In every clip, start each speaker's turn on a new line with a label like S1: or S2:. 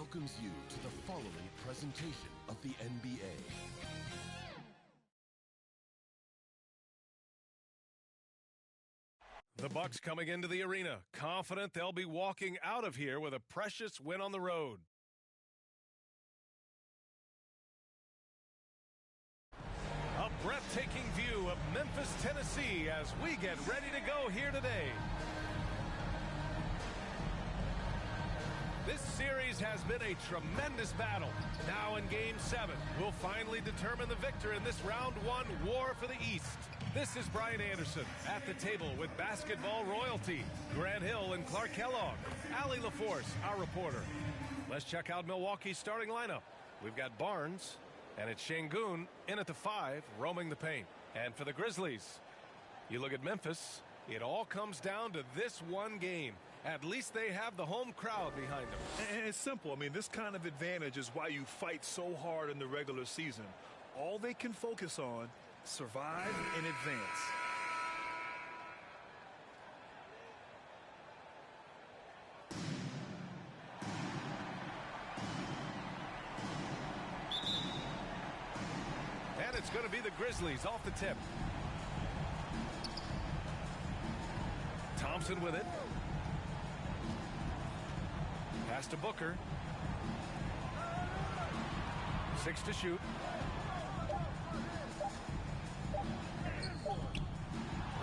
S1: welcomes you to the following presentation of the NBA.
S2: The Bucks coming into the arena, confident they'll be walking out of here with a precious win on the road. A breathtaking view of Memphis, Tennessee as we get ready to go here today. This series has been a tremendous battle. Now in Game 7, we'll finally determine the victor in this Round 1 war for the East. This is Brian Anderson at the table with basketball royalty. Grant Hill and Clark Kellogg. Allie LaForce, our reporter. Let's check out Milwaukee's starting lineup. We've got Barnes, and it's Şengün in at the 5, roaming the paint. And for the Grizzlies, you look at Memphis, it all comes down to this one game. At least they have the home crowd behind them.
S3: And it's simple. I mean, this kind of advantage is why you fight so hard in the regular season. All they can focus on, survive and advance.
S2: And it's going to be the Grizzlies off the tip. Thompson with it. Pass to Booker. 6 to shoot.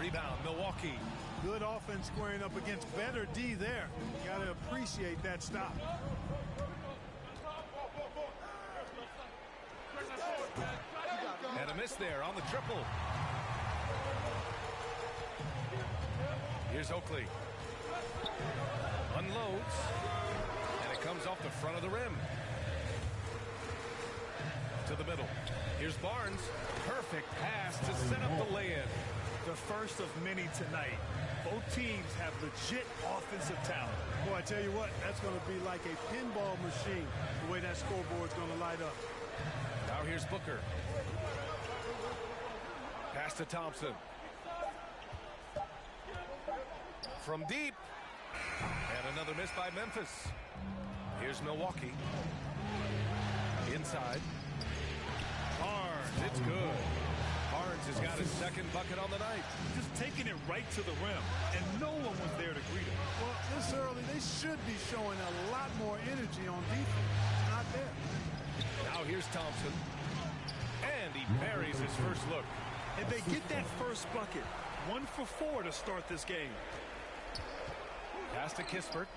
S2: Rebound, Milwaukee.
S4: Good offense squaring up against better D there. Got to appreciate that stop.
S2: And a miss there on the triple. Here's Oakley. Unloads. And it comes off the front of the rim. To the middle. Here's Barnes. Perfect pass to set up the lay-in.
S3: The first of many tonight. Both teams have legit offensive talent.
S4: Boy, I tell you what, that's going to be like a pinball machine, the way that scoreboard's going to light up.
S2: Now here's Booker. Pass to Thompson. From deep. And another miss by Memphis. Here's Milwaukee. Inside. Barnes, it's good. Barnes has got his second bucket on the night.
S3: Just taking it right to the rim, and no one was there to greet him.
S4: Well, this early, they should be showing a lot more energy on defense. Not there.
S2: Now here's Thompson. And he buries his first look.
S3: And they get that first bucket. 1 for 4 to start this game.
S2: Pass to Kispert.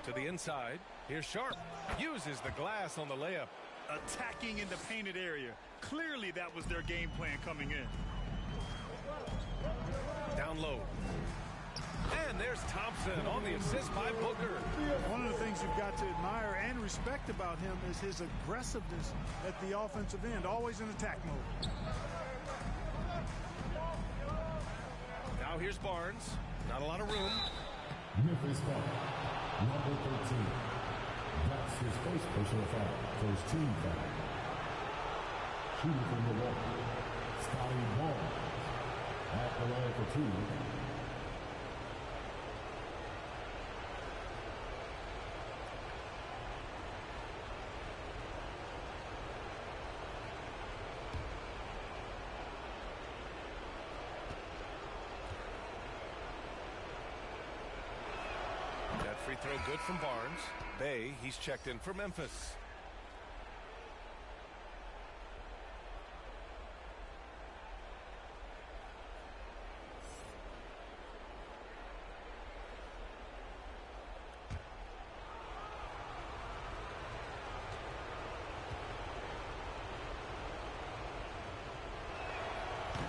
S2: To the inside. Here's Sharp. Uses the glass on the layup.
S3: Attacking in the painted area. Clearly that was their game plan coming in.
S2: Down low. And there's Thompson on the assist by Booker.
S4: One of the things you've got to admire and respect about him is his aggressiveness at the offensive end, always in attack mode.
S2: Now here's Barnes. Not a lot of room.
S5: Memphis foul. Number 13. That's his first personal foul. First team foul. Shooting from Milwaukee. Scotty Barnes. At the line for 2.
S2: That free throw good from Barnes. Bay, he's checked in for Memphis.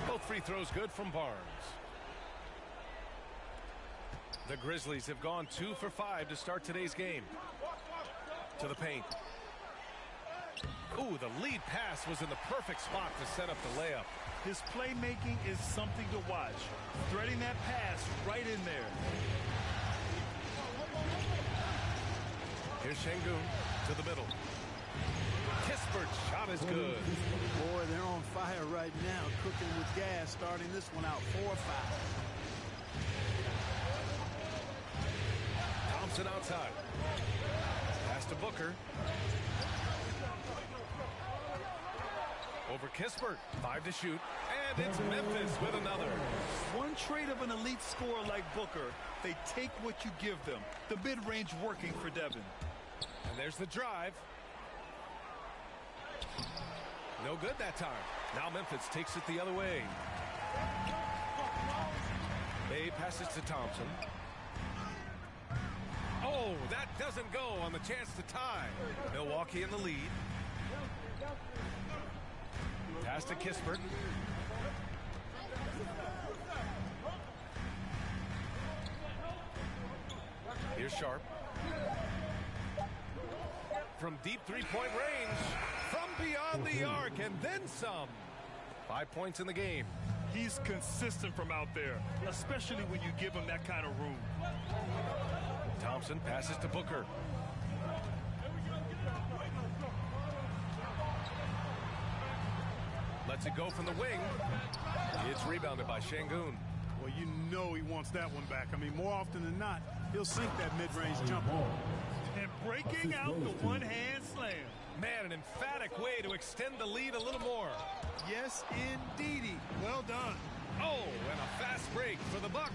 S2: Both free throws good from Barnes. The Grizzlies have gone 2 for 5 to start today's game. To the paint. Ooh, the lead pass was in the perfect spot to set up the layup.
S3: His playmaking is something to watch. Threading that pass right in there.
S2: Here's Şengün to the middle. Kispert's shot is good.
S4: Boy, they're on fire right now, cooking with gas, starting this one out 4-5.
S2: Thompson outside. Pass to Booker. Over Kispert. 5 to shoot. And it's Memphis with another.
S3: One trait of an elite scorer like Booker, they take what you give them. The mid-range working for Devin.
S2: And there's the drive. No good that time. Now Memphis takes it the other way. Bay passes to Thompson. Oh, that doesn't go on the chance to tie. Milwaukee in the lead. Pass to Kispert. Here's Sharp. From deep three-point range. From beyond the arc and then some. 5 points in the game.
S3: He's consistent from out there, especially when you give him that kind of room.
S2: Thompson passes to Booker. Lets it go from the wing. It's rebounded by Şengün.
S4: Well, you know he wants that one back. I mean, more often than not, he'll sink that mid-range jumper.
S3: And breaking out the one-hand slam.
S2: Man, an emphatic way to extend the lead a little more.
S4: Yes, indeedy. Well done.
S2: Oh, and a fast break for the Bucks.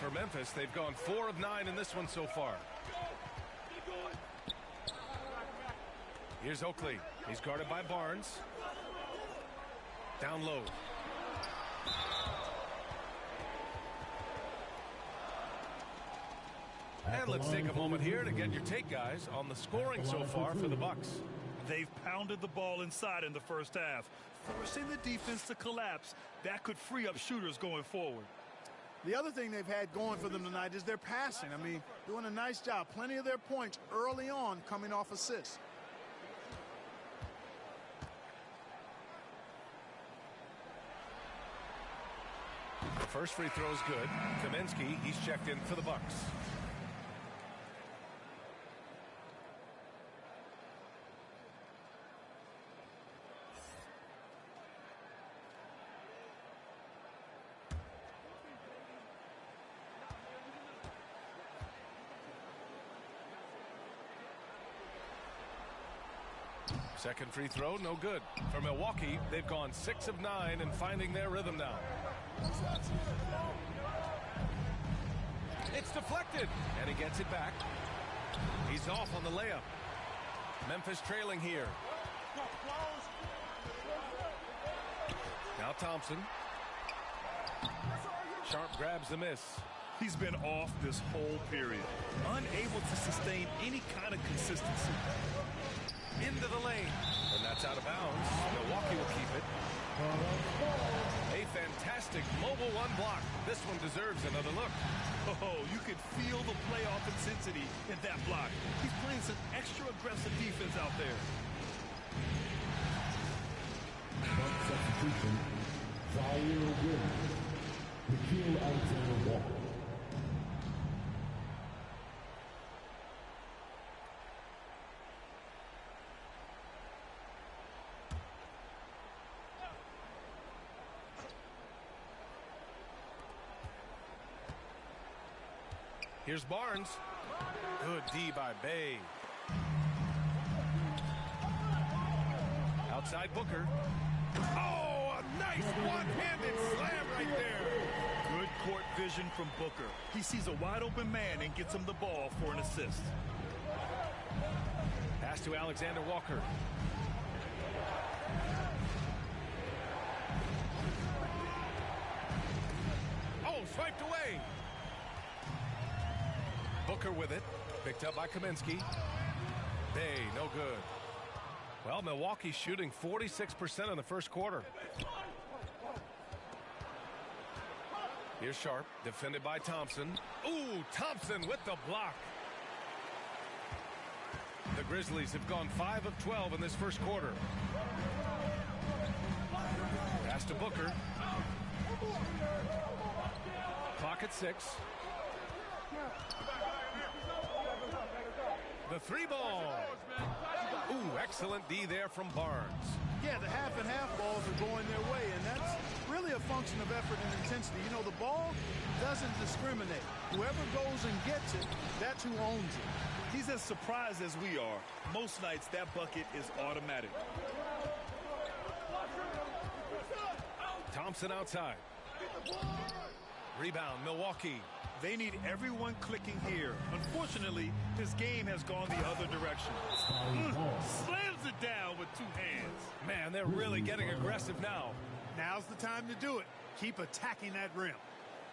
S2: For Memphis, they've gone 4 of 9 in this one so far. Here's Oakley. He's guarded by Barnes. Down low. And let's take a moment here to get your take, guys, on the scoring so far for the Bucks.
S3: They've pounded the ball inside in the first half, forcing the defense to collapse. That could free up shooters going forward.
S4: The other thing they've had going for them tonight is their passing. I mean, doing a nice job. Plenty of their points early on coming off assists.
S2: The first free throw is good. Kaminsky, he's checked in for the Bucks. Second free throw, no good. For Milwaukee, they've gone 6 of 9 and finding their rhythm now. It's deflected, and he gets it back. He's off on the layup. Memphis trailing here. Now Thompson. Sharp grabs the miss.
S3: He's been off this whole period, unable to sustain any kind of consistency.
S2: Into the lane, and that's out of bounds. Milwaukee will keep it. A fantastic mobile one block. This one deserves another look.
S3: Oh, you could feel the playoff intensity in that block. He's playing some extra aggressive defense out there.
S5: Substitution, Zaire Williams, Nikhil Alexander-Walker.
S2: Here's Barnes. Good D by Bay. Outside Booker. Oh, a nice one-handed slam right there.
S3: Good court vision from Booker. He sees a wide open man and gets him the ball for an assist.
S2: Pass to Alexander Walker. Oh, swiped away. Booker with it. Picked up by Kaminsky. Bay, no good. Well, Milwaukee's shooting 46% in the first quarter. Here's Sharp, defended by Thompson. Ooh, Thompson with the block. The Grizzlies have gone 5 of 12 in this first quarter. Pass to Booker. Clock at 6. The 3 ball. Ooh, excellent D there from Barnes.
S4: Yeah, the half and half balls are going their way, and that's really a function of effort and intensity. You know, the ball doesn't discriminate. Whoever goes and gets it, that's who owns it.
S3: He's as surprised as we are. Most nights, that bucket is automatic.
S2: Thompson outside. Rebound, Milwaukee.
S3: They need everyone clicking here. Unfortunately, his game has gone the other direction. Slams it down with two hands.
S2: Man, they're really getting aggressive now.
S4: Now's the time to do it. Keep attacking that rim.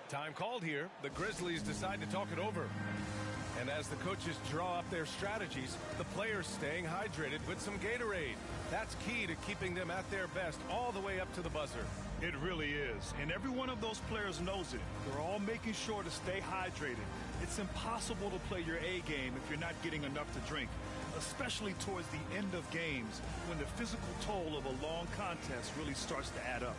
S2: Time called here. The Grizzlies decide to talk it over. And as the coaches draw up their strategies, the players staying hydrated with some Gatorade. That's key to keeping them at their best all the way up to the buzzer.
S3: It really is. And every one of those players knows it. They're all making sure to stay hydrated. It's impossible to play your A game if you're not getting enough to drink, especially towards the end of games when the physical toll of a long contest really starts to add up.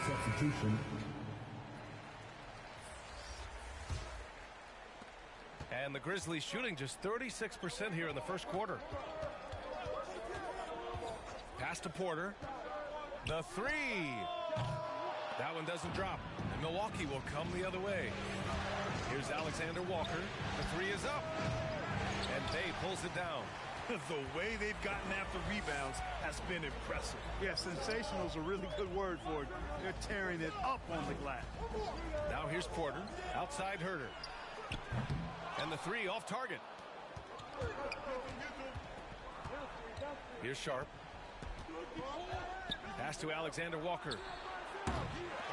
S5: Substitution.
S2: And the Grizzlies shooting just 36% here in the first quarter. Pass to Porter. The three. That one doesn't drop. And Milwaukee will come the other way. Here's Alexander Walker. The three is up. And Bay pulls it down.
S3: The way they've gotten after rebounds has been impressive.
S4: Yeah, sensational is a really good word for it. They're tearing it up on the glass.
S2: Now here's Porter. Outside Herter. And the three off target. Here's Sharp. Pass to Alexander Walker.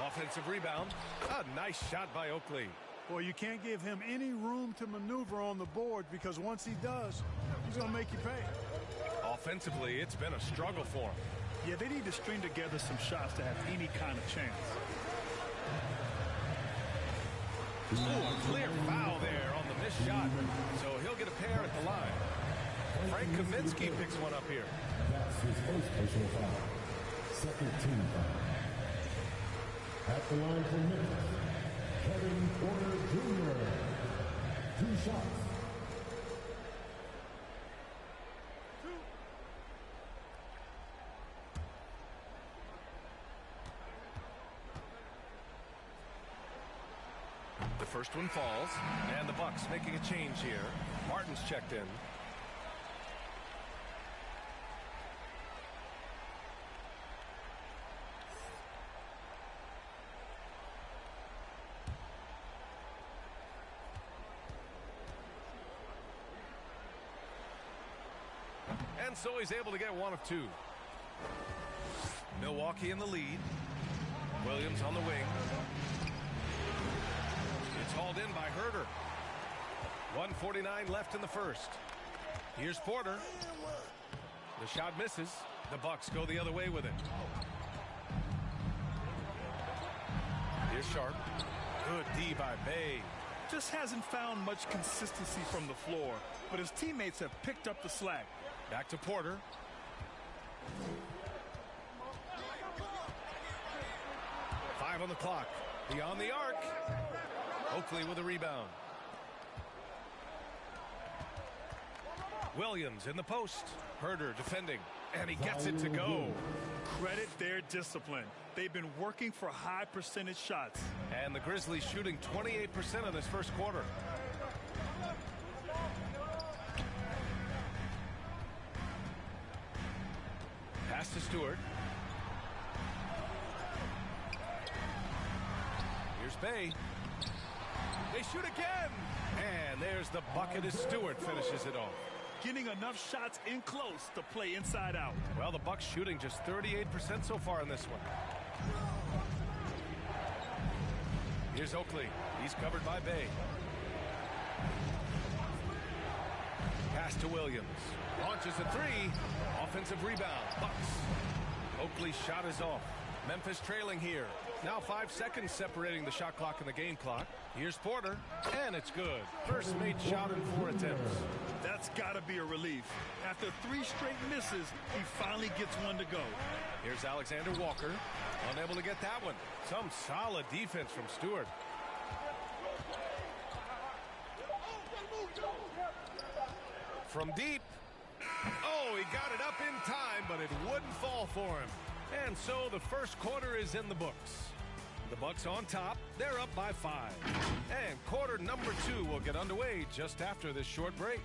S2: Offensive rebound. A nice shot by Oakley.
S4: Well, you can't give him any room to maneuver on the board because once he does, he's going to make you pay.
S2: Offensively, it's been a struggle for him.
S3: Yeah, they need to string together some shots to have any kind of chance.
S2: Ooh, a clear foul there on the missed shot. So he'll get a pair at the line. Frank Kaminsky picks one up here.
S5: That's his first personal foul. Second team foul. At the line for Memphis, Kevin Porter Jr. 2 shots.
S2: The first one falls, and the Bucks making a change here. Martin's checked in. And so he's able to get one of two. Milwaukee in the lead. Williams on the wing. It's hauled in by Herter. 1:49 left in the first. Here's Porter. The shot misses. The Bucks go the other way with it. Here's Sharp. Good D by Bay.
S3: Just hasn't found much consistency from the floor, but his teammates have picked up the slack.
S2: Back to Porter. Five on the clock. Beyond the arc. Oakley with a rebound. Williams in the post. Herter defending. And he gets it to go.
S3: Credit their discipline. They've been working for high percentage shots.
S2: And the Grizzlies shooting 28% in this first quarter. Pass to Stewart. Here's Bay. They shoot again. And there's the bucket as Stewart finishes it off.
S3: Getting enough shots in close to play inside out.
S2: Well, the Bucks shooting just 38% so far in this one. Here's Oakley. He's covered by Bay. Pass to Williams. Launches a three. Offensive rebound. Bucks. Oakley's shot is off. Memphis trailing here. Now 5 seconds separating the shot clock and the game clock. Here's Porter, and it's good. First made shot in 4 attempts.
S3: That's got to be a relief. After 3 straight misses, he finally gets one to go.
S2: Here's Alexander Walker, unable to get that one. Some solid defense from Stewart. From deep. Oh, he got it up in time, but it wouldn't fall for him. And so the first quarter is in the books. The Bucks on top. They're up by 5. And quarter number 2 will get underway just after this short break.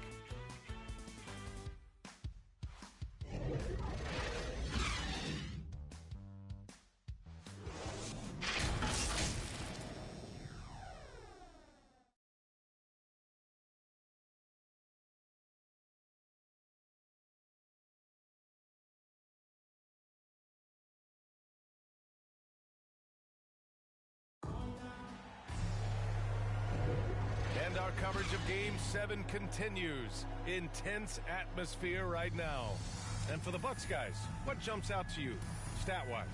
S2: And our coverage of Game 7 continues. Intense atmosphere right now. And for the Bucks guys, what jumps out to you, stat-wise?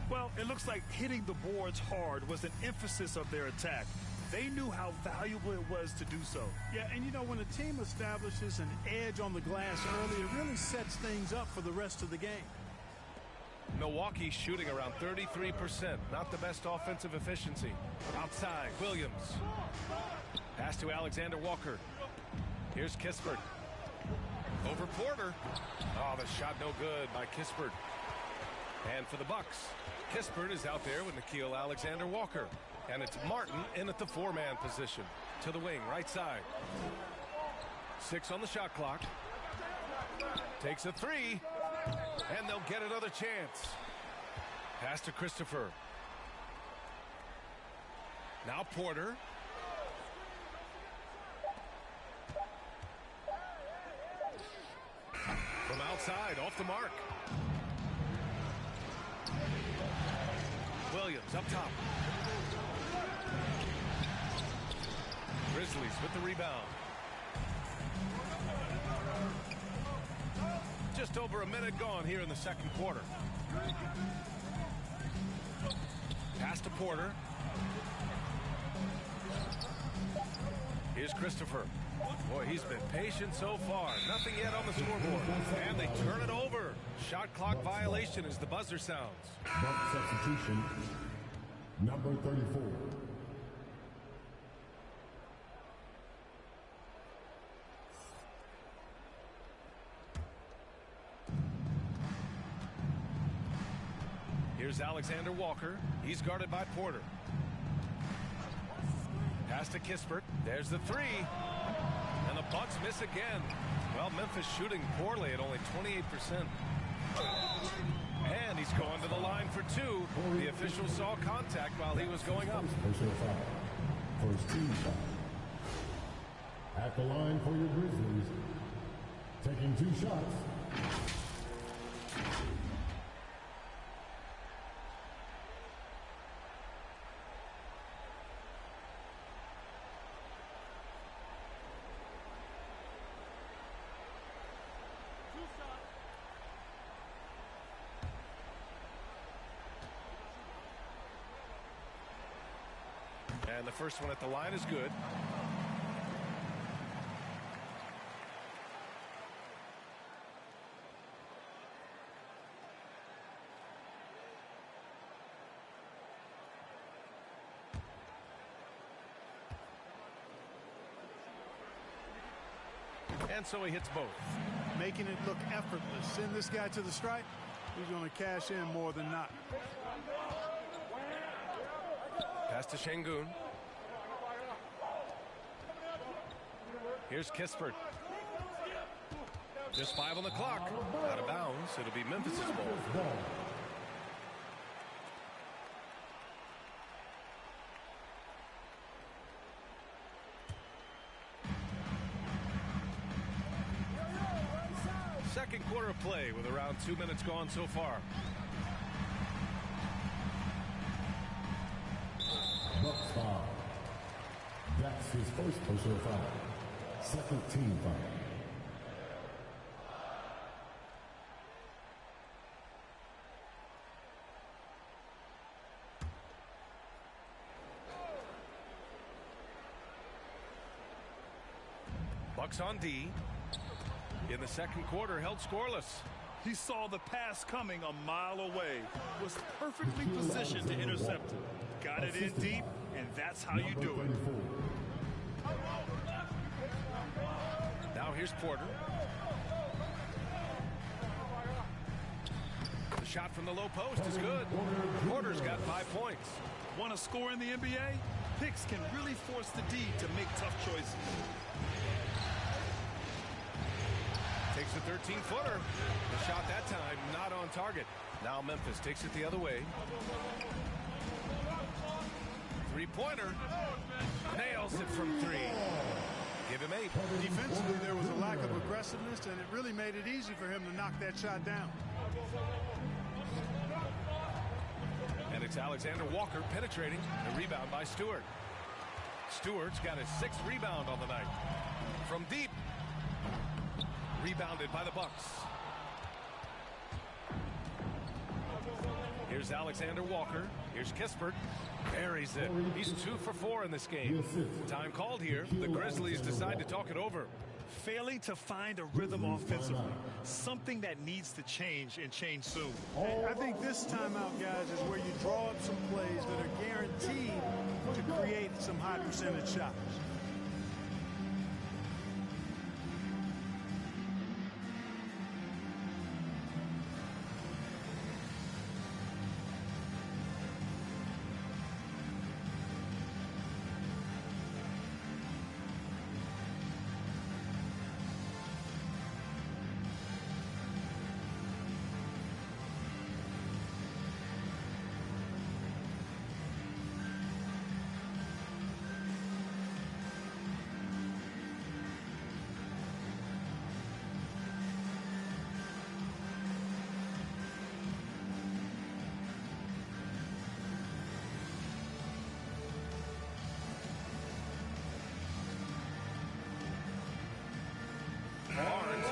S3: Well, it looks like hitting the boards hard was an emphasis of their attack. They knew how valuable it was to do so.
S4: Yeah, and you know, when a team establishes an edge on the glass early, it really sets things up for the rest of the game.
S2: Milwaukee shooting around 33%. Not the best offensive efficiency. Outside, Williams. Pass to Alexander Walker. Here's Kispert. Over Porter. Oh, the shot no good by Kispert. And for the Bucks, Kispert is out there with Nickeil Alexander-Walker. And it's Martin in at the 4-man position. To the wing, right side. 6 on the shot clock. Takes a 3. And they'll get another chance. Pass to Christopher. Now Porter. From outside, off the mark. Williams up top. Grizzlies with the rebound. Just over a minute gone here in the second quarter. Pass to Porter. Here's Christopher. Boy, he's been patient so far. Nothing yet on the scoreboard. And they turn it over. Shot clock violation as the buzzer sounds.
S5: Buck substitution, number 34.
S2: Here's Alexander Walker. He's guarded by Porter. Pass to Kispert. There's the 3. And the Bucks miss again. Well, Memphis shooting poorly at only 28%. And he's going to the line for 2. The official saw contact while he was going up.
S5: Personal foul. First team foul. At the line for your Grizzlies. Taking 2 shots.
S2: And the first one at the line is good. And so he hits both.
S4: Making it look effortless. Send this guy to the stripe. He's going to cash in more than not.
S2: Pass to Şengün. Here's Kispert. Just 5 on the clock. Out of bounds. It'll be Memphis's ball. Second quarter of play with around 2 minutes gone so far.
S5: Bucks foul. That's his first personal foul. Second team foul.
S2: Bucks on D. In the second quarter, held scoreless.
S3: He saw the pass coming a mile away. Was perfectly positioned to intercept it. Got it in deep, and that's how you do it.
S2: Now here's Porter. The shot from the low post is good. Porter's got 5 points.
S3: Want to score in the NBA? Picks can really force the D to make tough choices.
S2: Takes a 13-footer. The shot that time not on target. Now Memphis takes it the other way. Three-pointer. Nails it from 3. Give him 8.
S4: Defensively, there was a lack of aggressiveness, and it really made it easy for him to knock that shot down.
S2: And it's Alexander Walker penetrating. A rebound by Stewart. Stewart's got his 6th rebound on the night. From deep. Rebounded by the Bucks. Here's Alexander Walker. Here's Kispert. Buries it. He's 2 for 4 in this game. Time called here. The Grizzlies decide to talk it over.
S3: Failing to find a rhythm offensively. Something that needs to change and change soon.
S4: I think this timeout, guys, is where you draw up some plays that are guaranteed to create some high percentage shots.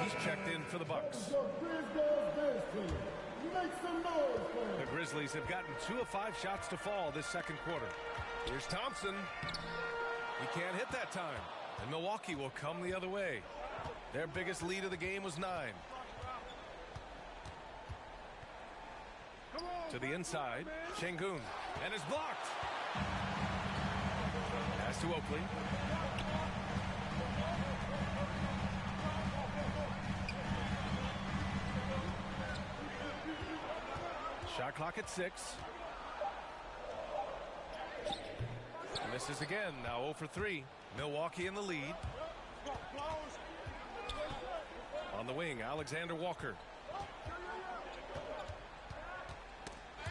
S2: He's checked in for the Bucks. The Grizzlies have gotten 2 of 5 shots to fall this second quarter. Here's Thompson. He can't hit that time. And Milwaukee will come the other way. Their biggest lead of the game was 9. To the inside. Şengün. And is blocked. Pass to Oakley. Shot clock at 6. Misses again. Now 0 for 3. Milwaukee in the lead. On the wing, Alexander Walker.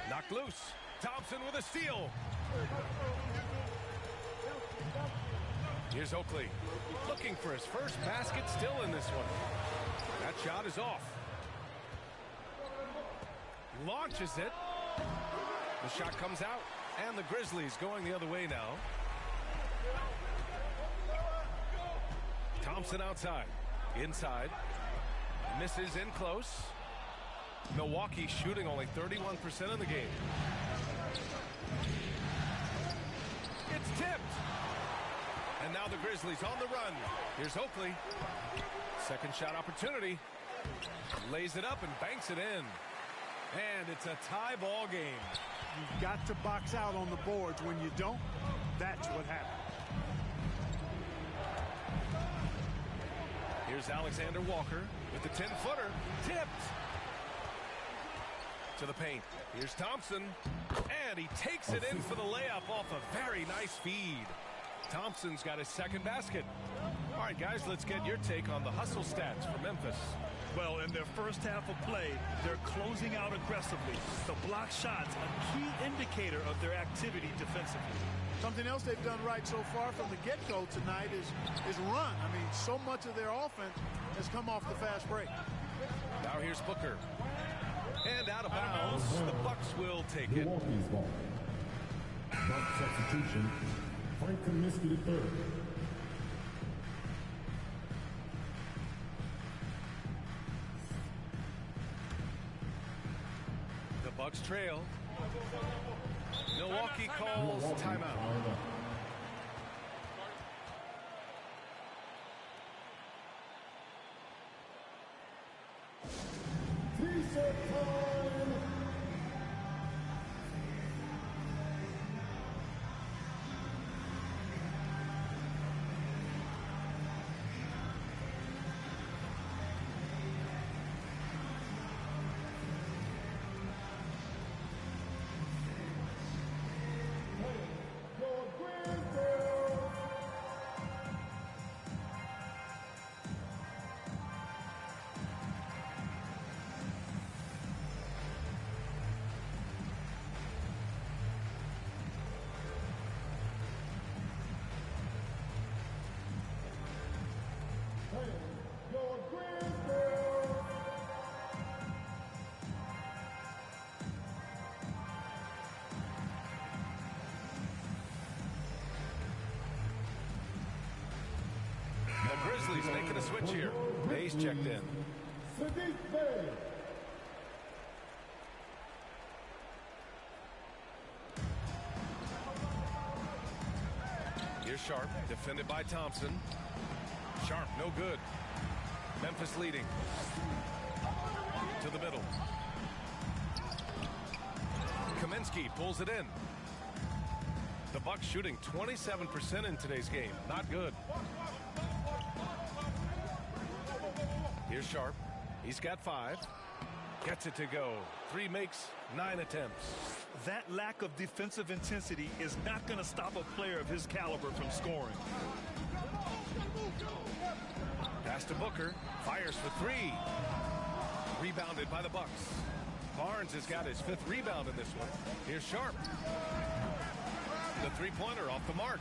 S2: Knocked loose. Thompson with a steal. Here's Oakley. Looking for his first basket still in this one. That shot is off. Launches it. The shot comes out, and the Grizzlies going the other way now. Thompson outside. Inside. Misses in close. Milwaukee shooting only 31% of the game. It's tipped. And now the Grizzlies on the run. Here's Oakley. Second shot opportunity. Lays it up and banks it in. And it's a tie ball game.
S4: You've got to box out on the boards. When you don't, that's what happens.
S2: Here's Alexander Walker with the 10-footer. Tipped. To the paint. Here's Thompson. And he takes it in for the layup off a very nice feed. Thompson's got his second basket. All right, guys, let's get your take on the hustle stats for Memphis.
S3: Well, in their first half of play, they're closing out aggressively. The block shots, a key indicator of their activity defensively.
S4: Something else they've done right so far from the get-go tonight is run. I mean, so much of their offense has come off the fast break.
S2: Now here's Booker. And out of bounds, the Bucks will take it.
S5: Milwaukee's ball. Buck substitution. Frank Kaminsky III.
S2: The Bucks trail. Milwaukee calls timeout.
S5: T-shirt time.
S2: The Grizzlies making a switch here. Bay's checked in. Here's Sharp, defended by Thompson. Sharp, no good. Memphis leading. To the middle. Kaminsky pulls it in. The Bucks shooting 27% in today's game. Not good. Here's Sharp. He's got 5. Gets it to go. 3 makes 9 attempts.
S3: That lack of defensive intensity is not going to stop a player of his caliber from scoring.
S2: Pass to Booker. Fires for 3. Rebounded by the Bucks. Barnes has got his 5th rebound in this one. Here's Sharp. The three-pointer off the mark.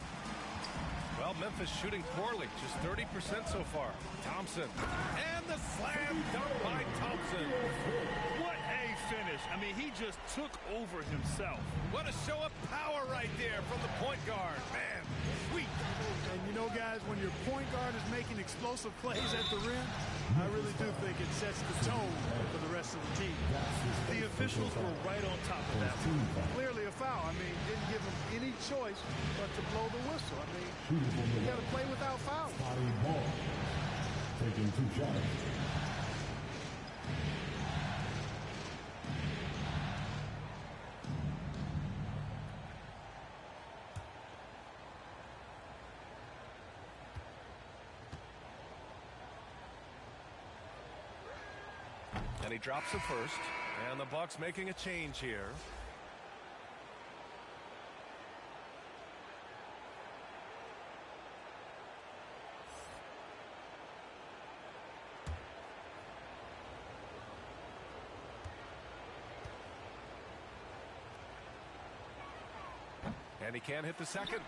S2: Well, Memphis shooting poorly, just 30% so far. Thompson. And the slam dunk by Thompson.
S3: What a finish. I mean, he just took over himself.
S2: What a show of power right there from the point guard. Man, sweet.
S4: And you know, guys, when your point guard is making explosive plays at the rim, I really do think it sets the tone for the rest of the team.
S3: The officials were right on top of that.
S4: Clearly a foul. I mean, didn't give him any choice but to blow the whistle. I mean, you got to play without foul.
S5: Scotty Ball taking 2 shots.
S2: And he drops it first. And the Bucks making a change here. And he can't hit the second.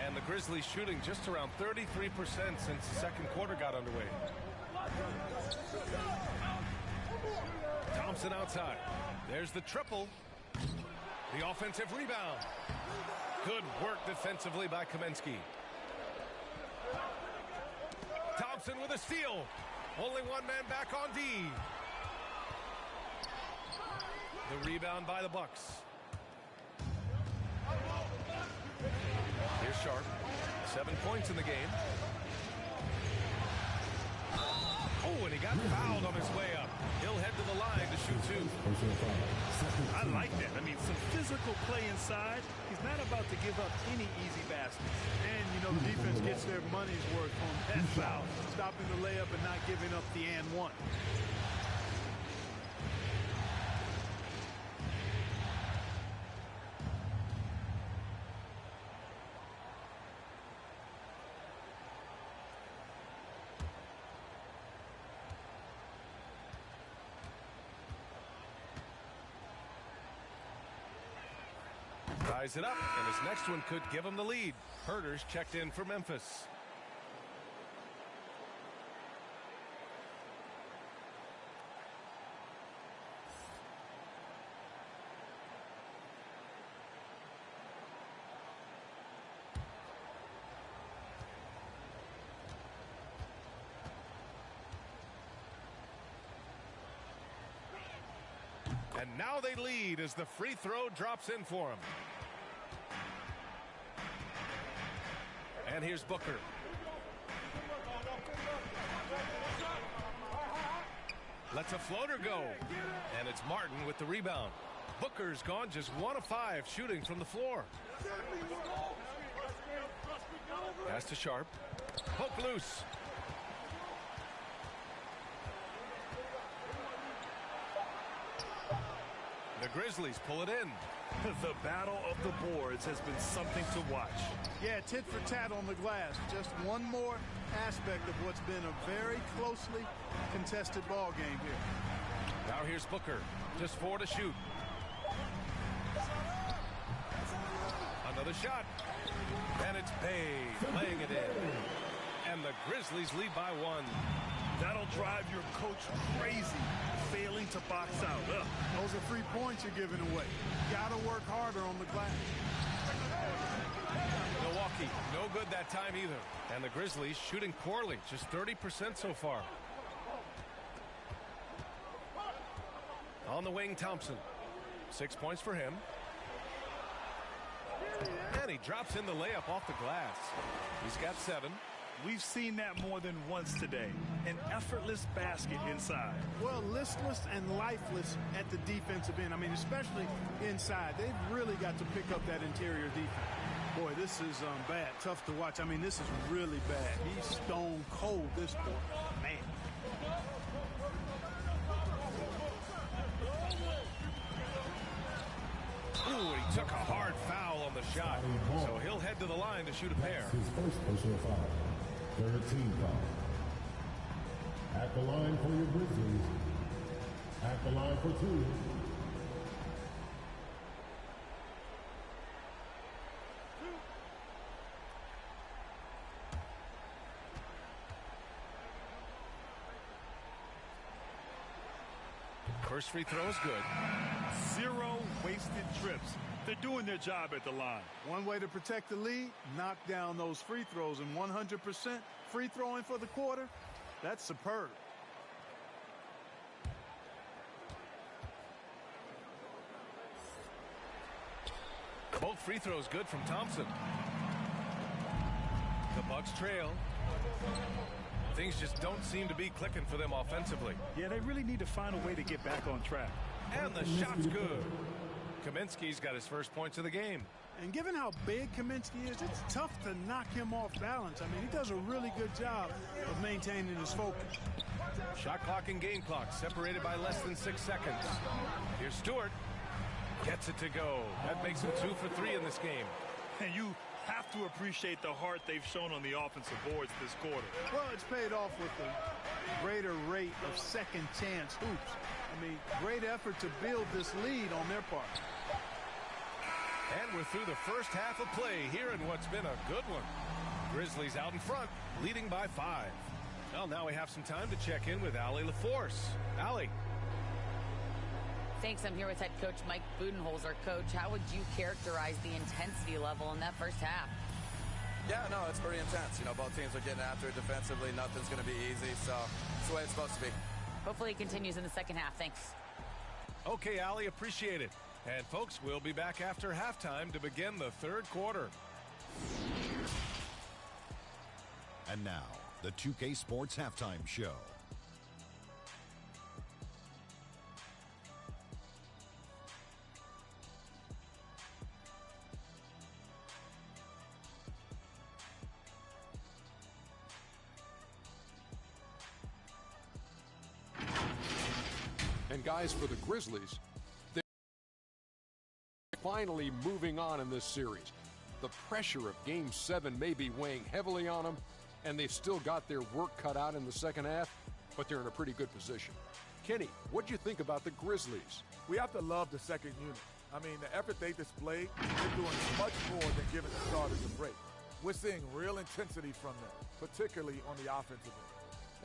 S2: And the Grizzlies shooting just around 33% since the second quarter got underway. Thompson outside. There's the triple. The offensive rebound. Good work defensively by Kaminsky. Thompson with a steal. Only one man back on D. The rebound by the Bucks. Here's Sharp. 7 points in the game. Oh, and he got fouled on his way up. He'll head to the line to shoot 2.
S3: I like that. I mean, some physical play inside. He's not about to give up any easy baskets.
S4: And, you know, the defense gets their money's worth on that foul. Stopping the layup and not giving up the and one.
S2: Ties it up, and his next one could give him the lead. Herter's checked in for Memphis. And now they lead as the free throw drops in for him. And here's Booker. Lets a floater go. And it's Martin with the rebound. Booker's gone just 1 of 5 shooting from the floor. Pass to Sharp. Poke loose. The Grizzlies pull it in.
S3: The battle of the boards has been something to watch.
S4: Yeah, tit for tat on the glass. Just one more aspect of what's been a very closely contested ball game here.
S2: Now here's Booker. Just 4 to shoot. Another shot. And it's Bay laying it in. And the Grizzlies lead by 1.
S3: That'll drive your coach crazy, failing to box out. Ugh.
S4: Those are 3 points you're giving away. Gotta work harder on the glass.
S2: Milwaukee, no good that time either. And the Grizzlies shooting poorly, just 30% so far. On the wing, Thompson. 6 points for him. And he drops in the layup off the glass. He's got 7.
S3: We've seen that more than once today. An effortless basket inside.
S4: Well, listless and lifeless at the defensive end. I mean, especially inside. They've really got to pick up that interior defense. Boy, this is bad. Tough to watch. I mean, this is really bad. He's stone cold this point. Man.
S2: Ooh, he took a hard foul on the shot. So he'll head to the line to shoot a pair.
S5: His first personal foul. 13 foul. At the line for your Grizzlies. At the line for 2.
S2: First free throw is good.
S3: 0 wasted trips. They're doing their job at the line.
S4: One way to protect the lead, knock down those free throws, and 100% free throwing for the quarter, that's superb.
S2: Both free throws good from Thompson. The Bucks trail. Things just don't seem to be clicking for them offensively.
S3: Yeah, they really need to find a way to get back on track.
S2: And the shot's good. Kaminsky's got his first points of the game.
S4: And given how big Kaminsky is, it's tough to knock him off balance. I mean, he does a really good job of maintaining his focus.
S2: Shot clock and game clock separated by less than 6 seconds. Here's Stewart. Gets it to go. That makes him 2 for 3 in this game.
S3: And you have to appreciate the heart they've shown on the offensive boards this quarter.
S4: Well, it's paid off with a greater rate of second chance hoops. I mean, great effort to build this lead on their part.
S2: And we're through the first half of play here in what's been a good one. Grizzlies out in front, leading by 5. Well, now we have some time to check in with Allie LaForce. Allie.
S6: Thanks. I'm here with head coach Mike Budenholzer. Coach, how would you characterize the intensity level in that first half?
S7: Yeah, no, it's pretty intense. You know, both teams are getting after it defensively. Nothing's going to be easy, so it's the way it's supposed to be.
S6: Hopefully it continues in the second half. Thanks.
S2: Okay, Allie, appreciate it. And, folks, we'll be back after halftime to begin the third quarter.
S8: And now, the 2K Sports Halftime Show.
S9: And guys, for the Grizzlies, they're finally moving on in this series. The pressure of Game 7 may be weighing heavily on them, and they've still got their work cut out in the second half, but they're in a pretty good position. Kenny, what do you think about the Grizzlies?
S10: We have to love the second unit. I mean, the effort they displayed, they're doing much more than giving the starters a break. We're seeing real intensity from them, particularly on the offensive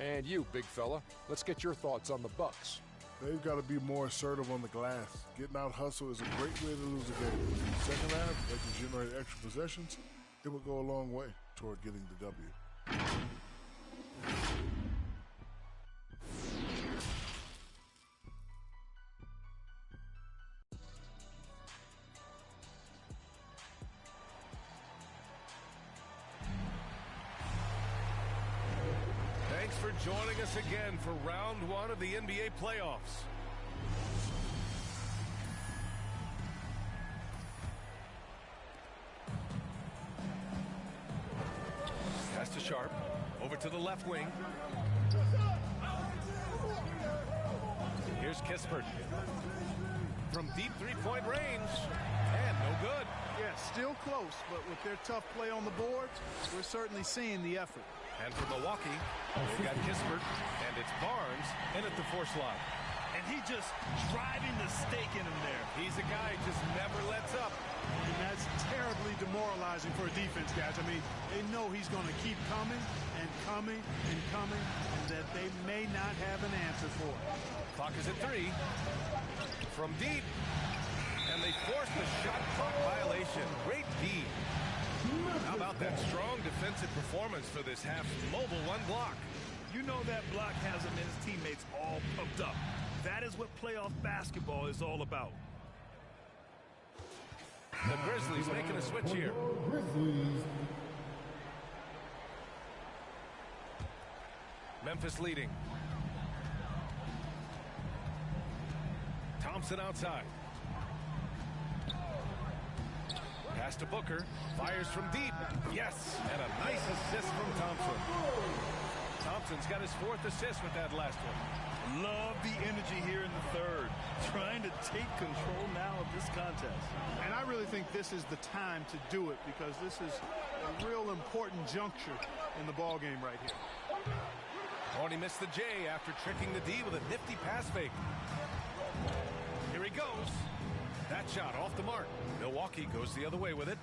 S10: end.
S9: And you, big fella, let's get your thoughts on the Bucks.
S11: They've got to be more assertive on the glass. Getting out hustle is a great way to lose a game. Second half, they can generate extra possessions. It will go a long way toward getting the W.
S2: Thanks for joining us again for round one of the NBA playoffs. Pass to Sharp. Over to the left wing. Here's Kispert. From deep three-point range. And no good.
S4: Yeah, still close, but with their tough play on the boards, we're certainly seeing the effort.
S2: And for Milwaukee, they've got Kispert, and it's Barnes in at the force line.
S3: And he just driving the stake in him there.
S2: He's a guy who just never lets up.
S4: And that's terribly demoralizing for a defense, guys. I mean, they know he's going to keep coming and coming and coming, and that they may not have an answer for it.
S2: Clock is at 3. From deep. And they force the shot clock violation. Great D. How about that strong defensive performance for this half-mobile one block?
S3: You know that block has him and his teammates all pumped up. That is what playoff basketball is all about.
S2: The Grizzlies making a switch here. Memphis leading. Thompson outside. Pass to Booker. Fires from deep. Yes. And a nice assist from Thompson. Thompson's got his 4th assist with that last one.
S3: Love the energy here in the third. Trying to take control now of this contest.
S4: And I really think this is the time to do it because this is a real important juncture in the ball game right here.
S2: Oh, and he missed the J after tricking the D with a nifty pass fake. Here he goes. That shot off the mark. Milwaukee goes the other way with it.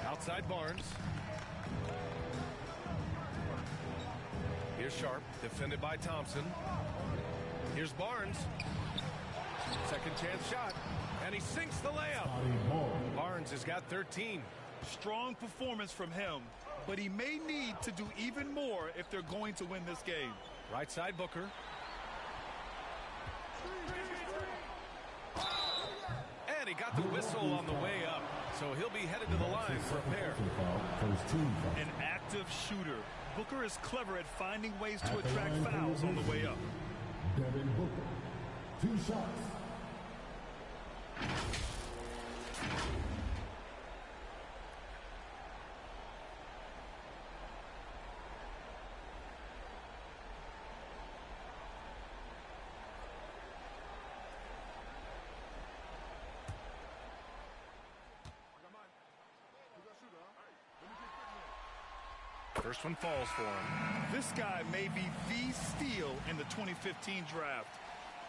S2: Outside Barnes. Here's Sharp, defended by Thompson. Here's Barnes. Second chance shot. And he sinks the layup. Barnes has got 13.
S3: Strong performance from him, but he may need to do even more if they're going to win this game.
S2: Right side Booker. And he got the whistle on the way up. So he'll be headed to the line for a pair.
S3: An active shooter. Booker is clever at finding ways to attract fouls on the way up.
S5: Devin Booker, 2 shots.
S2: First one falls for him.
S3: This guy may be the steal in the 2015 draft.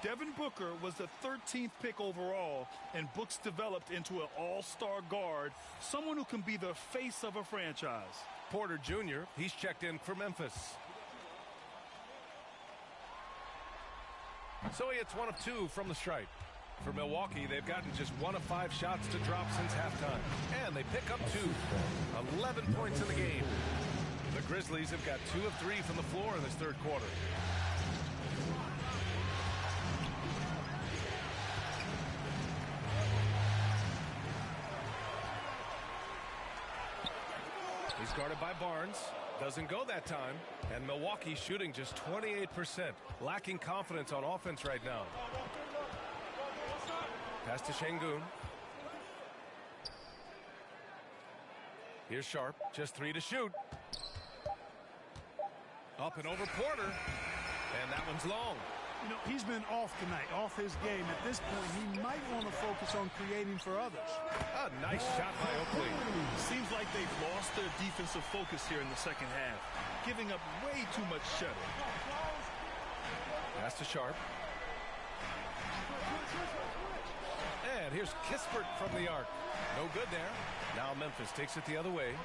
S3: Devin Booker was the 13th pick overall, and Books developed into an all-star guard, someone who can be the face of a franchise.
S2: Porter Jr., he's checked in for Memphis. So he hits 1 of 2 from the stripe. For Milwaukee, they've gotten just 1 of 5 shots to drop since halftime. And they pick up 2. 11 points in the game. The Grizzlies have got 2 of 3 from the floor in this third quarter. He's guarded by Barnes. Doesn't go that time. And Milwaukee shooting just 28%. Lacking confidence on offense right now. Pass to Şengün. Here's Sharp. Just 3 to shoot. Up and over Porter. And that one's long.
S4: You know, he's been off tonight, off his game. At this point, he might want to focus on creating for others.
S2: A nice shot by Oakley.
S3: Seems like they've lost their defensive focus here in the second half, giving up way too much shuttle.
S2: Pass to Sharp. And here's Kispert from the arc. No good there. Now Memphis takes it the other way.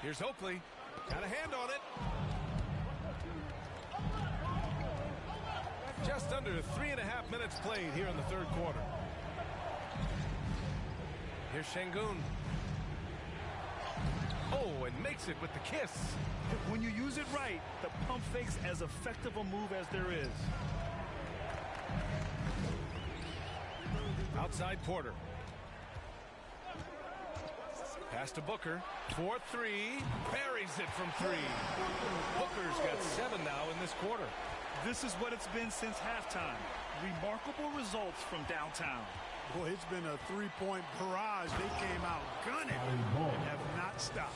S2: Here's Oakley. Got a hand on it. Just under 3.5 minutes played here in the third quarter. Here's Şengün. Oh, and makes it with the kiss.
S3: When you use it right, the pump fake's as effective a move as there is.
S2: Outside Porter. Pass to Booker. 4-3. Buries it from 3. Booker's got 7 now in this quarter.
S3: This is what it's been since halftime. Remarkable results from downtown.
S4: Boy, it's been a three-point barrage. They came out gunning and have not stopped.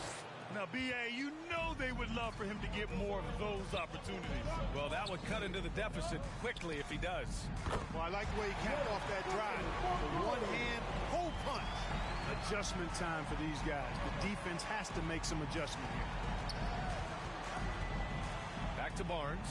S3: Now, BA, you know they would love for him to get more of those opportunities.
S2: Well, that would cut into the deficit quickly if he does.
S4: Well, I like the way he capped off that drive. The one-hand hole punch. Adjustment time for these guys. The defense has to make some adjustment here.
S2: Back to Barnes.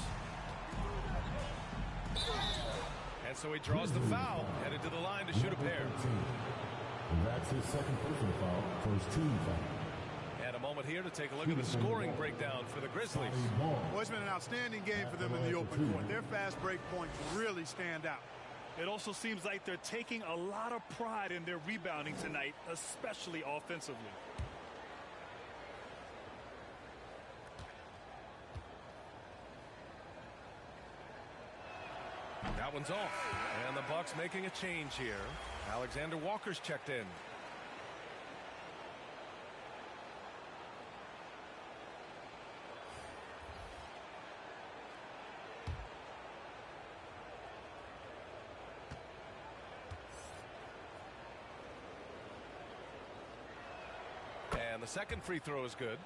S2: And so he draws the foul, headed to the line to shoot a pair.
S5: And that's his second personal foul, first team foul.
S2: And a moment here to take a look at the scoring breakdown for the Grizzlies.
S4: Well, it's been an outstanding game for them in the open court. Their fast break points really stand out.
S3: It also seems like they're taking a lot of pride in their rebounding tonight, especially offensively.
S2: That one's off. And the Bucks making a change here. Alexander Walker's checked in. And the second free throw is good.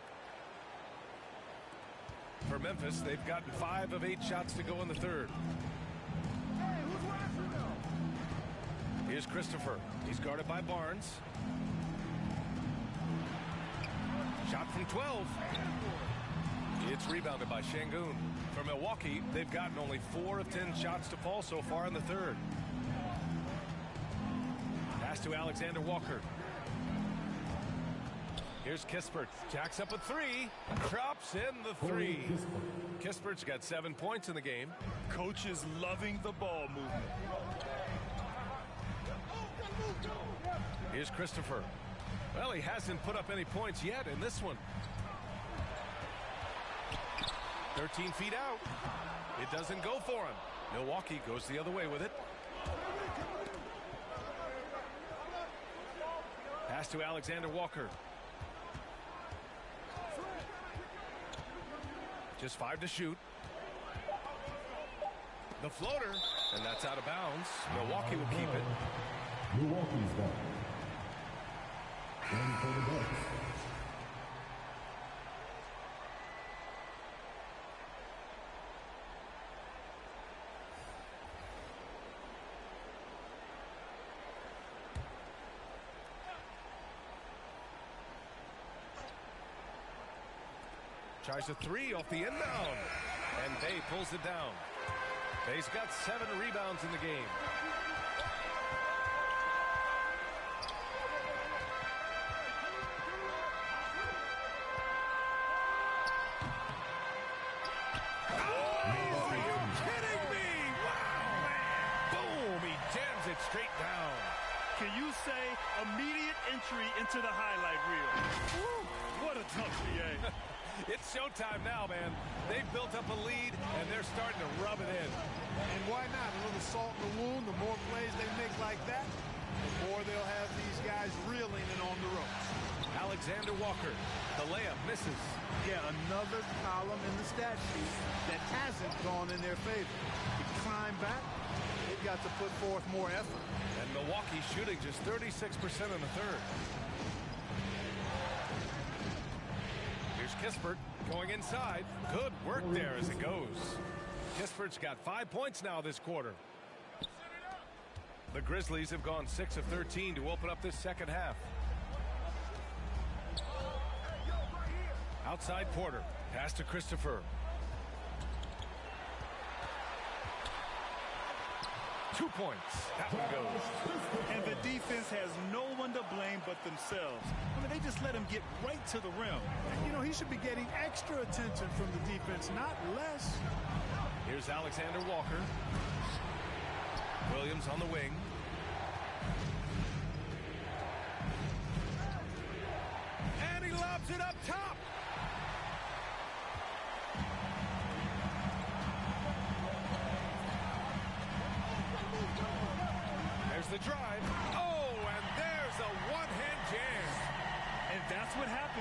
S2: For Memphis, they've gotten 5 of 8 shots to go in the third. Here's Christopher. He's guarded by Barnes. Shot from 12. It's rebounded by Şengün. For Milwaukee, they've gotten only 4 of 10 shots to fall so far in the third. Pass to Alexander Walker. Here's Kispert. Jacks up a 3. Drops in the 3. Kispert's got 7 points in the game.
S3: Coach is loving the ball movement.
S2: Here's Christopher. Well, he hasn't put up any points yet in this one. 13 feet out. It doesn't go for him. Milwaukee goes the other way with it. Pass to Alexander Walker. Just 5 to shoot. The floater, and that's out of bounds. Milwaukee will keep it.
S5: Milwaukee's back. One for the Bucks.
S2: Tries a 3 off the inbound. And Bay pulls it down. Bay's got 7 rebounds in the game. Oh, are you kidding me? Wow, man. Boom, he jams it straight down.
S3: Can you say immediate entry into the highlight reel? Woo, what a tough BA.
S2: It's showtime now, man. They've built up a lead, and they're starting to rub it in.
S4: And why not? A little salt in the wound. The more plays they make like that, the more they'll have these guys reeling and on the ropes.
S2: Alexander Walker. The layup misses.
S4: Yeah, another column in the stat sheet that hasn't gone in their favor. To climb back, they've got to put forth more effort.
S2: And Milwaukee shooting just 36% in the third. Here's Kispert going inside. Good work there as it goes. Kispert's got 5 points now this quarter. The Grizzlies have gone 6 of 13 to open up this second half. Outside Porter. Pass to Christopher. 2 points. That one goes.
S3: And the defense has no one to blame but themselves. I mean, they just let him get right to the rim.
S4: You know, he should be getting extra attention from the defense, not less.
S2: Here's Alexander Walker. Williams on the wing. And he lobs it up top. There's the drive. Oh, and there's a one-hand jam.
S3: And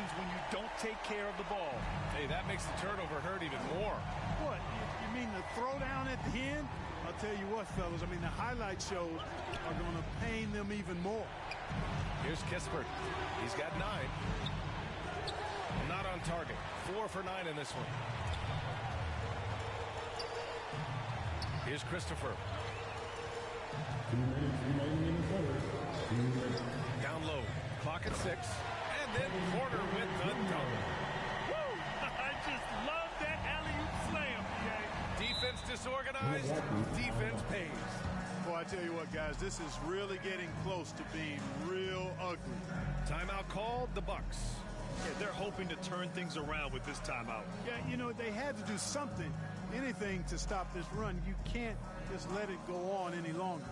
S3: happens when you don't take care of the ball.
S2: Hey, that makes the turnover hurt even more.
S4: What? You mean the throwdown at the end? I'll tell you what, fellas. I mean, the highlight shows are going to pain them even more.
S2: Here's Kispert. He's got 9. Not on target. 4 for 9 in this one. Here's Christopher.
S5: 2 minutes remaining in the third. 2 minutes.
S2: Down low. Clock at 6. And then Porter with the dunk.
S3: Woo! I just love that alley-oop slam, Jay.
S2: Defense disorganized. Defense pays.
S4: Boy, I tell you what, guys, this is really getting close to being real ugly.
S2: Timeout called, the Bucks.
S3: Yeah, they're hoping to turn things around with this timeout.
S4: Yeah, you know, they had to do something, anything to stop this run. You can't just let it go on any longer.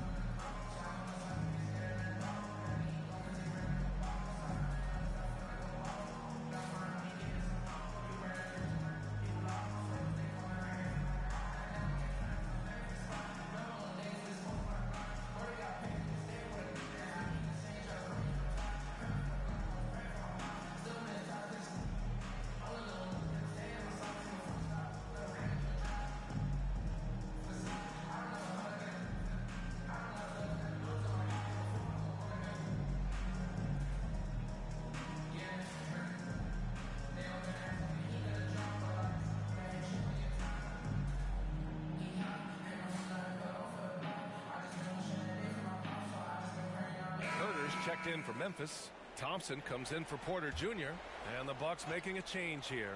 S2: Checked in for Memphis. Thompson comes in for Porter Jr. And the Bucks making a change here.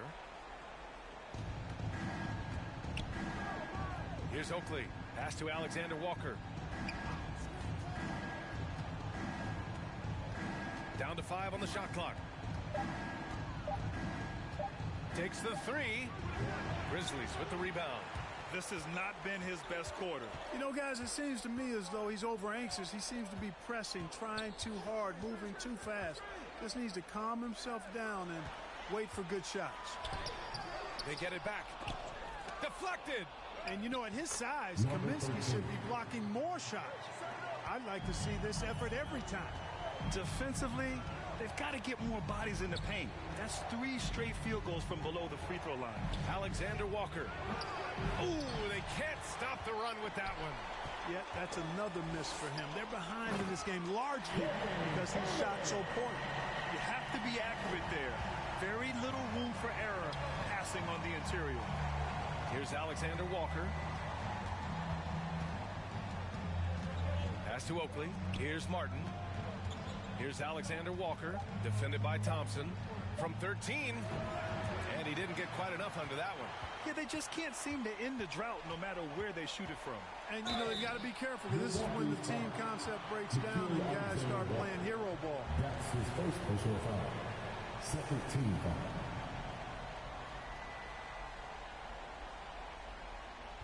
S2: Here's Oakley. Pass to Alexander Walker. Down to 5 on the shot clock. Takes the 3. Grizzlies with the rebound.
S3: This has not been his best quarter.
S4: You know, guys, it seems to me as though he's over anxious. He seems to be pressing, trying too hard, moving too fast. Just needs to calm himself down and wait for good shots.
S2: They get it back. Deflected.
S4: And, you know, at his size, Kaminsky should be blocking more shots. I'd like to see this effort every time.
S3: Defensively, they've got to get more bodies in the paint. That's 3 straight field goals from below the free throw line.
S2: Alexander Walker. Ooh, they can't stop the run with that one.
S4: Yeah, that's another miss for him. They're behind in this game largely because he shot so poorly.
S3: You have to be accurate there. Very little room for error passing on the interior.
S2: Here's Alexander Walker. Pass to Oakley. Here's Martin. Here's Alexander Walker, defended by Thompson from 13. And he didn't get quite enough under that one.
S3: Yeah, they just can't seem to end the drought no matter where they shoot it from.
S4: And, you know, they've got to be careful because this is when the team concept breaks down and guys start playing hero ball.
S5: That's his first personal foul. Second team foul.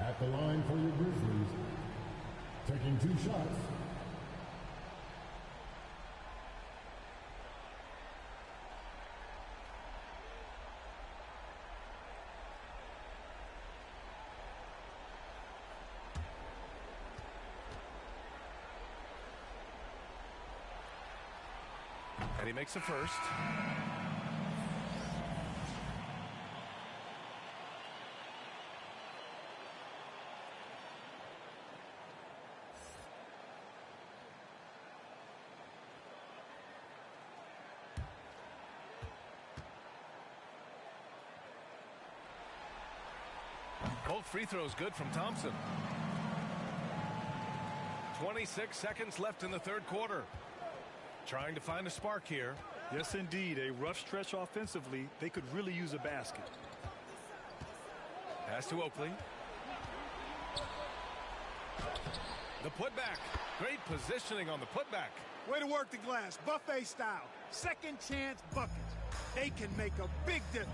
S5: At the line for your Grizzlies, taking 2 shots.
S2: And he makes the first. Both free throws good from Thompson. 26 seconds left in the third quarter. Trying to find a spark here.
S3: Yes, indeed. A rough stretch offensively. They could really use a basket.
S2: Pass to Oakley. The putback. Great positioning on the putback.
S4: Way to work the glass. Buffet style. Second chance buckets. They can make a big difference.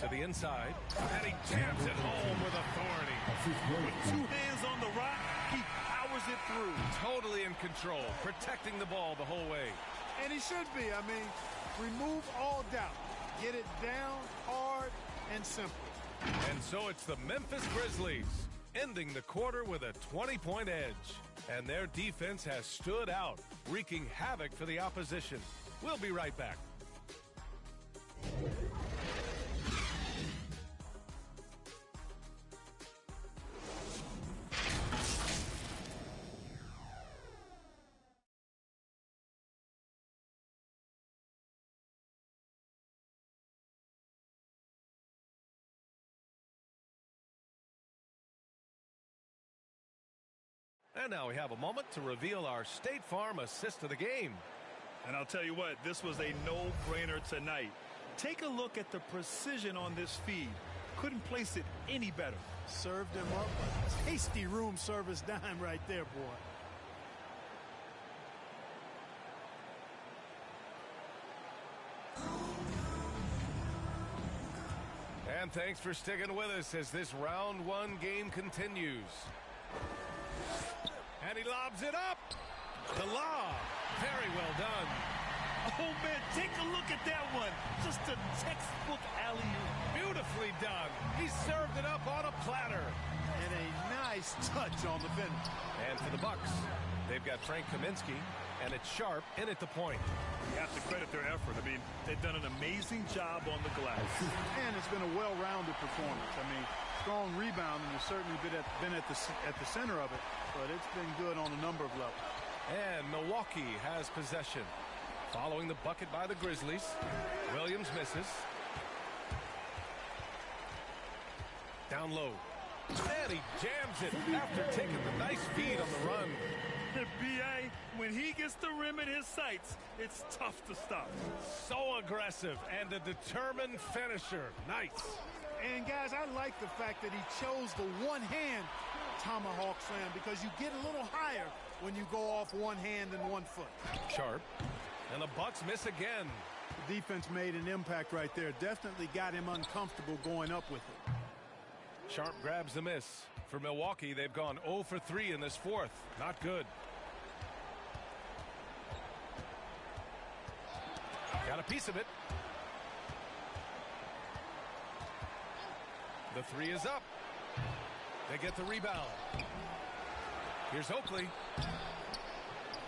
S2: To the inside. And he jams it home with authority.
S3: With 2 hands on the rock, he powers it through.
S2: Totally in control, protecting the ball the whole way.
S4: And he should be. I mean, remove all doubt. Get it down, hard, and simple.
S2: And so it's the Memphis Grizzlies, ending the quarter with a 20-point edge. And their defense has stood out, wreaking havoc for the opposition. We'll be right back. And now we have a moment to reveal our State Farm assist of the game.
S3: And I'll tell you what, this was a no-brainer tonight. Take a look at the precision on this feed. Couldn't place it any better.
S4: Served him up a tasty room service dime right there, boy.
S2: And thanks for sticking with us as this round one game continues. And he lobs it up. The lob. Very well done.
S3: Oh, man, take a look at that one. Just a textbook alley-oop.
S2: Beautifully done. He served it up on a platter.
S4: And a nice touch on the finish.
S2: And for the Bucks, they've got Frank Kaminsky, and it's Sharp in at the point.
S3: You have to credit their effort. I mean, they've done an amazing job on the glass.
S4: And it's been a well-rounded performance. I mean, strong rebounding has certainly been at the center of it, but it's been good on a number of levels.
S2: And Milwaukee has possession. Following the bucket by the Grizzlies, Williams misses. Down low. And he jams it after taking the nice feed on the run.
S3: B.A., when he gets the rim in his sights, it's tough to stop.
S2: So aggressive and a determined finisher. Nice.
S4: And, guys, I like the fact that he chose the one-hand tomahawk slam because you get a little higher when you go off one hand and 1 foot.
S2: Sharp. And the Bucks miss again.
S4: The defense made an impact right there. Definitely got him uncomfortable going up with it.
S2: Sharp grabs the miss. For Milwaukee, they've gone 0 for 3 in this fourth. Not good. Got a piece of it. The three is up. They get the rebound. Here's Oakley.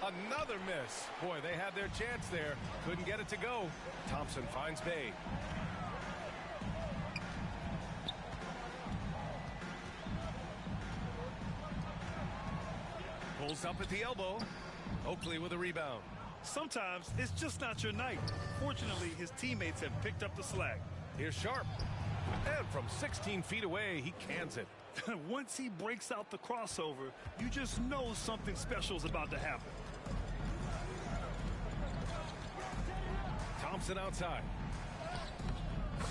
S2: Another miss. Boy, they had their chance there. Couldn't get it to go. Thompson finds Bay. Pulls up at the elbow. Oakley with a rebound.
S3: Sometimes it's just not your night. Fortunately, his teammates have picked up the slack.
S2: Here's Sharp. And from 16 feet away, he cans it.
S3: Once he breaks out the crossover, you just know something special is about to happen.
S2: Thompson outside.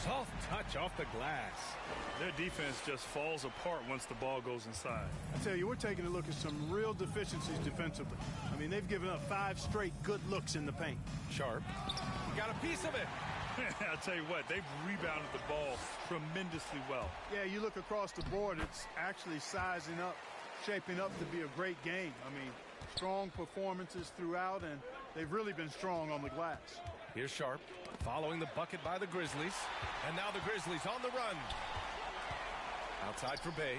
S2: Soft touch off the glass.
S3: Their defense just falls apart once the ball goes inside.
S4: I tell you, we're taking a look at some real deficiencies defensively. I mean, they've given up 5 straight good looks in the paint.
S2: Sharp. Got a piece of it.
S3: I'll tell you what, they've rebounded the ball tremendously well.
S4: Yeah, you look across the board, it's actually sizing up, shaping up to be a great game. I mean, strong performances throughout, and they've really been strong on the glass.
S2: Here's Sharp, following the bucket by the Grizzlies. And now the Grizzlies on the run. Outside for Bay.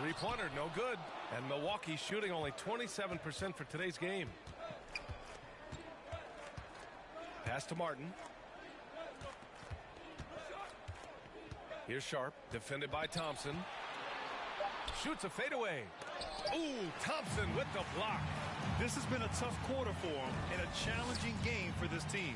S2: Three-pointer, no good. And Milwaukee shooting only 27% for today's game. Pass to Martin. Here's Sharp, defended by Thompson. Shoots a fadeaway. Ooh, Thompson with the block.
S3: This has been a tough quarter for him and a challenging game for this team.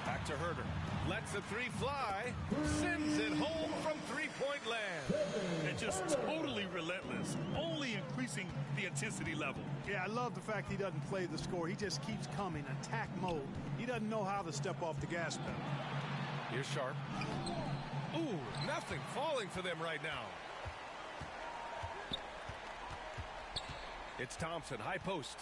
S2: Back to Herder. Lets the three fly. Sends it home from three-point land.
S3: And just totally relentless, only increasing the intensity level.
S4: Yeah, I love the fact he doesn't play the score. He just keeps coming, attack mode. He doesn't know how to step off the gas pedal.
S2: Here's Sharp. Ooh, nothing falling for them right now. It's Thompson, high post.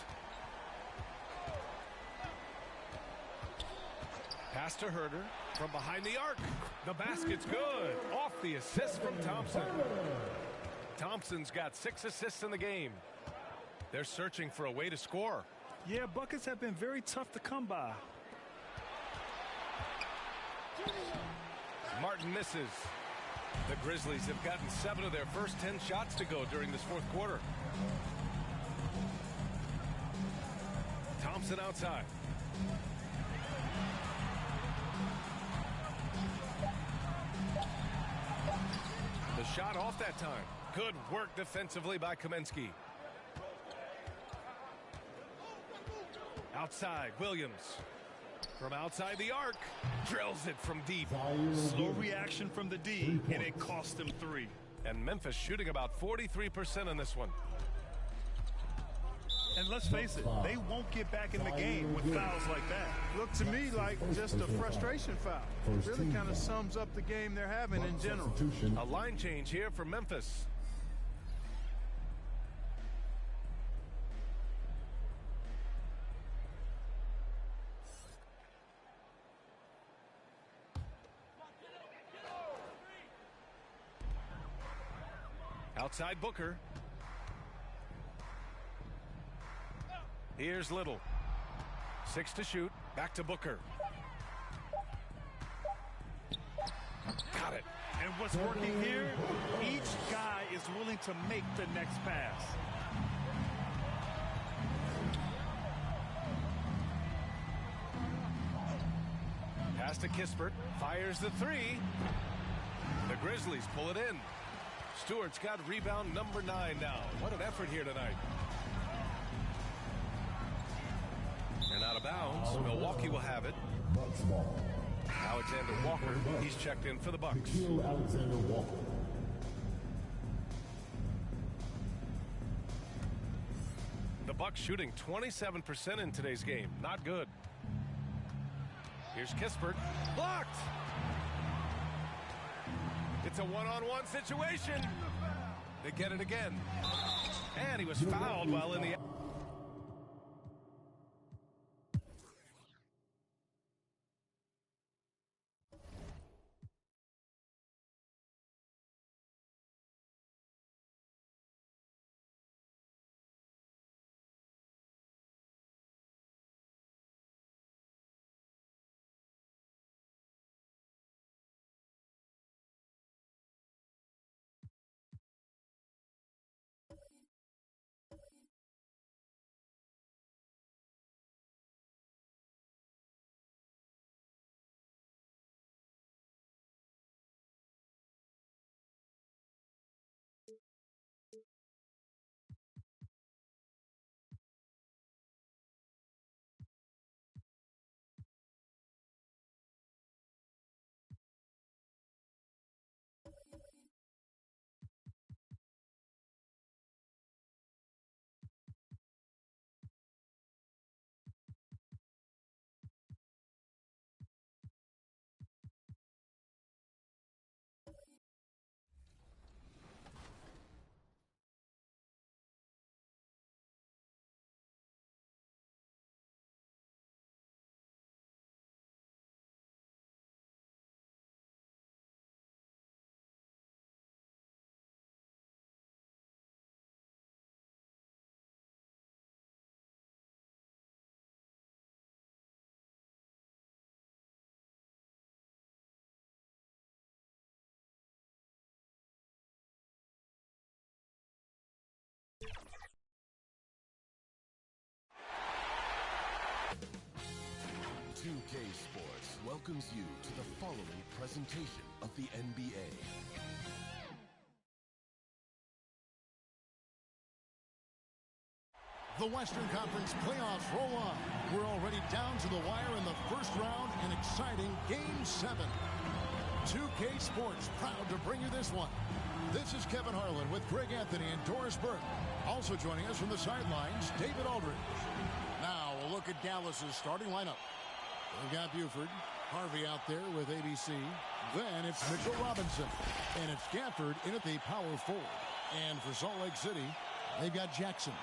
S2: Pass to Herder from behind the arc. The basket's good. Off the assist from Thompson. Thompson's got 6 assists in the game. They're searching for a way to score.
S3: Yeah, buckets have been very tough to come by.
S2: Martin misses. The Grizzlies have gotten 7 of their first 10 shots to go during this fourth quarter. Thompson outside. The shot off that time. Good work defensively by Kaminsky. Outside, Williams. From outside the arc. Drills it from deep.
S3: Slow reaction from the D, and it cost him 3.
S2: And Memphis shooting about 43% on this one.
S3: And let's face it, they won't get back in the game with fouls like that.
S4: Looked to me like just a frustration foul. It really kind of sums up the game they're having in general.
S2: A line change here for Memphis. Outside Booker. Here's Little. 6 to shoot. Back to Booker. Got it.
S3: And what's working here, each guy is willing to make the next pass.
S2: Pass to Kispert. Fires the 3. The Grizzlies pull it in. Stewart's got rebound number 9 now. What an effort here tonight. And out of bounds. Milwaukee will have it. Alexander Walker, he's checked in for the Bucks.
S5: Alexander Walker.
S2: The Bucks shooting 27% in today's game. Not good. Here's Kispert. Blocked. It's a one-on-one situation. They get it again. And he was fouled while in the...
S1: Sports welcomes you to the following presentation of the NBA.
S8: The Western Conference playoffs roll on. We're already down to the wire in the first round, an exciting Game 7. 2K Sports proud to bring you this one. This is Kevin Harlan with Greg Anthony and Doris Burke. Also joining us from the sidelines, David Aldridge. Now a look at Dallas's starting lineup. They've got Buford, Harvey out there with ABC. Then it's Mitchell Robinson. And it's Gafford in at the power forward. And for Salt Lake City, they've got Jackson.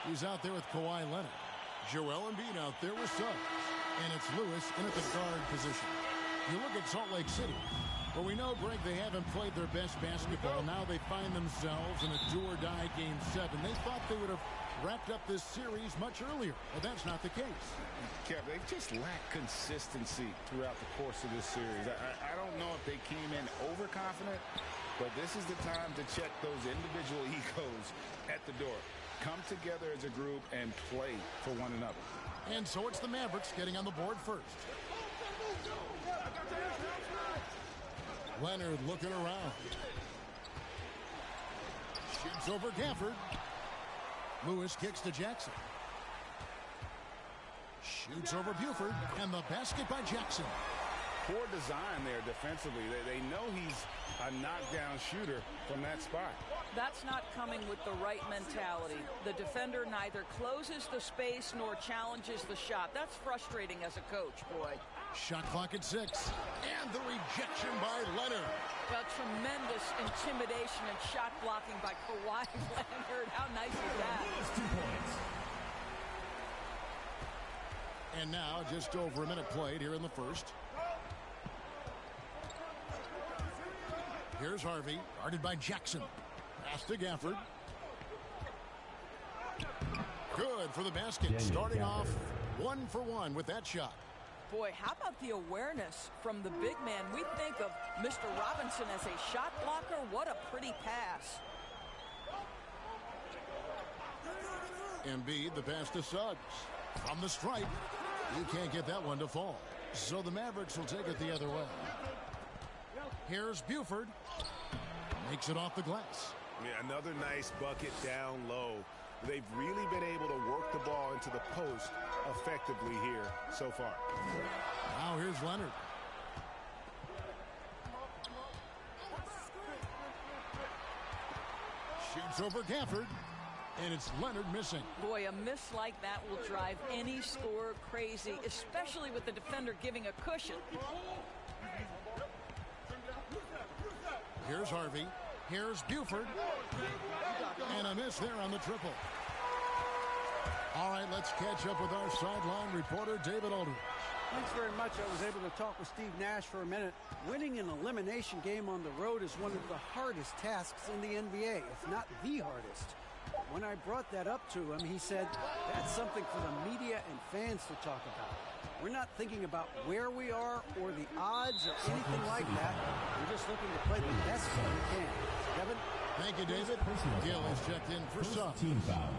S8: He's out there with Kawhi Leonard. Joel Embiid out there with Suggs. And it's Lewis in at the guard position. You look at Salt Lake City. Well, we know, Greg, they haven't played their best basketball. Now they find themselves in a do-or-die Game 7. They thought they would have wrapped up this series much earlier, but that's not the case.
S12: Kev, they've just lacked consistency throughout the course of this series. I don't know if they came in overconfident, but this is the time to check those individual egos at the door. Come together as a group and play for one another.
S8: And so it's the Mavericks getting on the board first. Leonard looking around. Shoots over Gafford. Lewis kicks to Jackson. Shoots over Buford. And the basket by Jackson.
S12: Poor design there defensively. They know he's a knockdown shooter from that spot.
S13: That's not coming with the right mentality. The defender neither closes the space nor challenges the shot. That's frustrating as a coach, boy.
S8: Shot clock at 6. And the rejection by Leonard.
S13: Well, tremendous intimidation and shot blocking by Kawhi Leonard. How nice is that?
S5: 2 points.
S8: And now just over a minute played here in the first. Here's Harvey, guarded by Jackson. Pass to Gafford. Good for the basket. Starting off 1 for 1 with that shot.
S13: Boy, how about the awareness from the big man? We think of Mr. Robinson as a shot blocker. What a pretty pass.
S8: Embiid, the pass to Suggs. From the stripe. You can't get that one to fall. So the Mavericks will take it the other way. Here's Buford. Makes it off the glass.
S14: Yeah, another nice bucket down low. They've really been able to work the ball into the post effectively here so far.
S8: Now here's Leonard. Shoots over Gafford. And it's Leonard missing.
S13: Boy, a miss like that will drive any scorer crazy, especially with the defender giving a cushion.
S8: Here's Harvey. Here's Buford. And a miss there on the triple. All right, let's catch up with our sideline reporter, David Aldridge.
S15: Thanks very much. I was able to talk with Steve Nash for a minute. Winning an elimination game on the road is one of the hardest tasks in the NBA, if not the hardest. When I brought that up to him, he said, that's something for the media and fans to talk about. We're not thinking about where we are or the odds or anything like that. We're just looking to play the best that we can. Kevin?
S8: Thank you, David. Gill is checked in for Suggs.
S5: Team foul.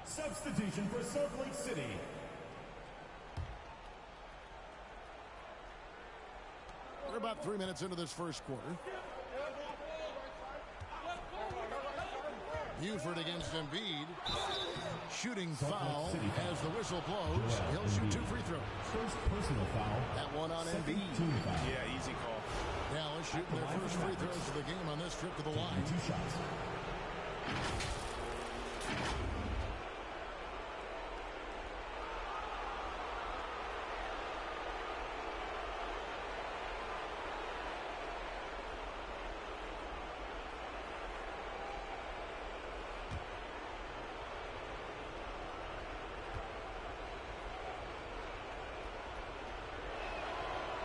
S5: Substitution for Salt Lake City.
S8: We're about 3 minutes into this first quarter. Buford against Embiid. Shooting foul as the whistle blows. He'll shoot 2 free throws.
S5: First personal foul.
S8: That one on Embiid.
S14: Yeah, easy call.
S8: Dallas shooting their first free throws of the game on this trip to the line.
S5: 2 shots.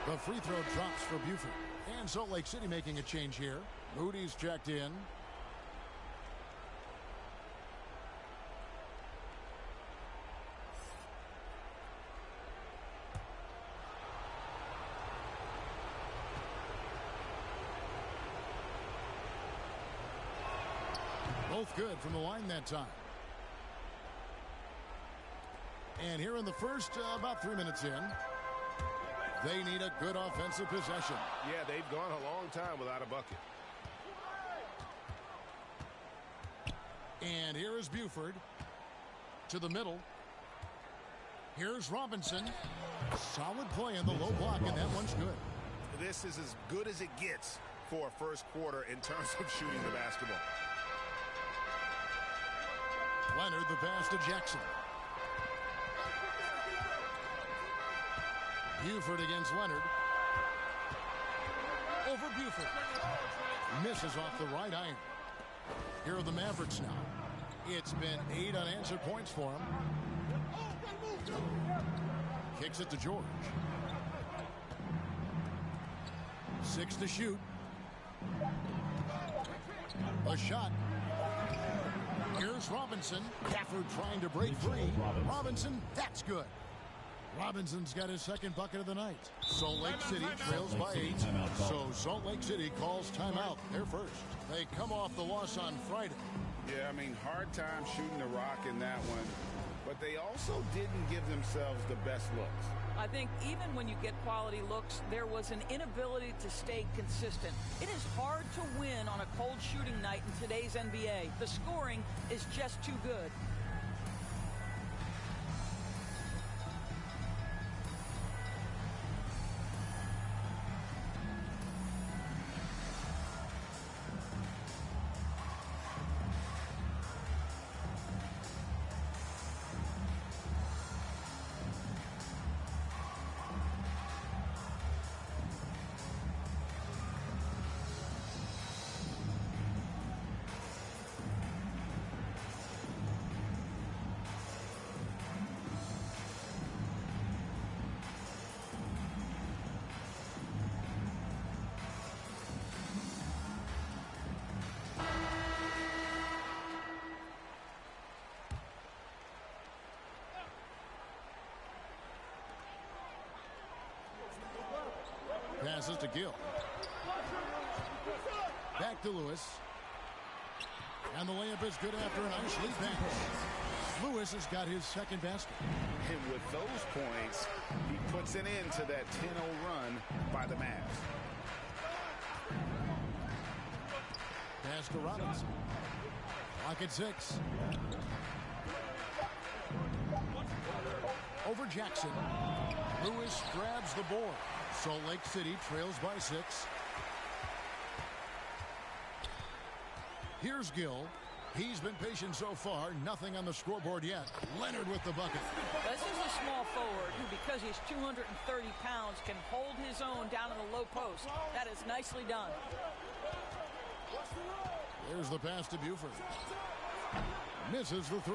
S8: The free throw drops for Buford. And Salt Lake City making a change here. Moody's checked in. Both good from the line that time. And here in the first, about 3 minutes in, they need a good offensive possession.
S14: Yeah, they've gone a long time without a bucket.
S8: And here is Buford to the middle. Here's Robinson. Solid play in the low block, and that one's good.
S14: This is as good as it gets for a first quarter in terms of shooting the basketball.
S8: Leonard, the pass to Jackson. Buford against Leonard. Over Buford. Misses off the right iron. Here are the Mavericks now. It's been 8 unanswered points for him. Kicks it to George. 6 to shoot. A shot. Here's Robinson. Gafford trying to break free. Robinson, that's good. Robinson's got his second bucket of the night. Salt Lake City trails by 8. So Salt Lake City calls timeout. They're first. They come off the loss on Friday.
S12: Yeah, I mean, hard time shooting the rock in that one. But they also didn't give themselves the best looks.
S13: I think even when you get quality looks, there was an inability to stay consistent. It is hard to win on a cold shooting night in today's NBA. The scoring is just too good.
S8: Passes to Gill. Back to Lewis. And the layup is good after an ice lead pass. Lewis has got his second basket.
S12: And with those points, he puts an end to that 10-0 run by the Mavs.
S8: Pass to Robinson. Clock at 6. Over Jackson. Lewis grabs the board. Salt Lake City trails by 6. Here's Gill. He's been patient so far. Nothing on the scoreboard yet. Leonard with the bucket.
S13: This is a small forward who, because he's 230 pounds, can hold his own down in the low post. That is nicely done.
S8: There's the pass to Buford. Misses the 3.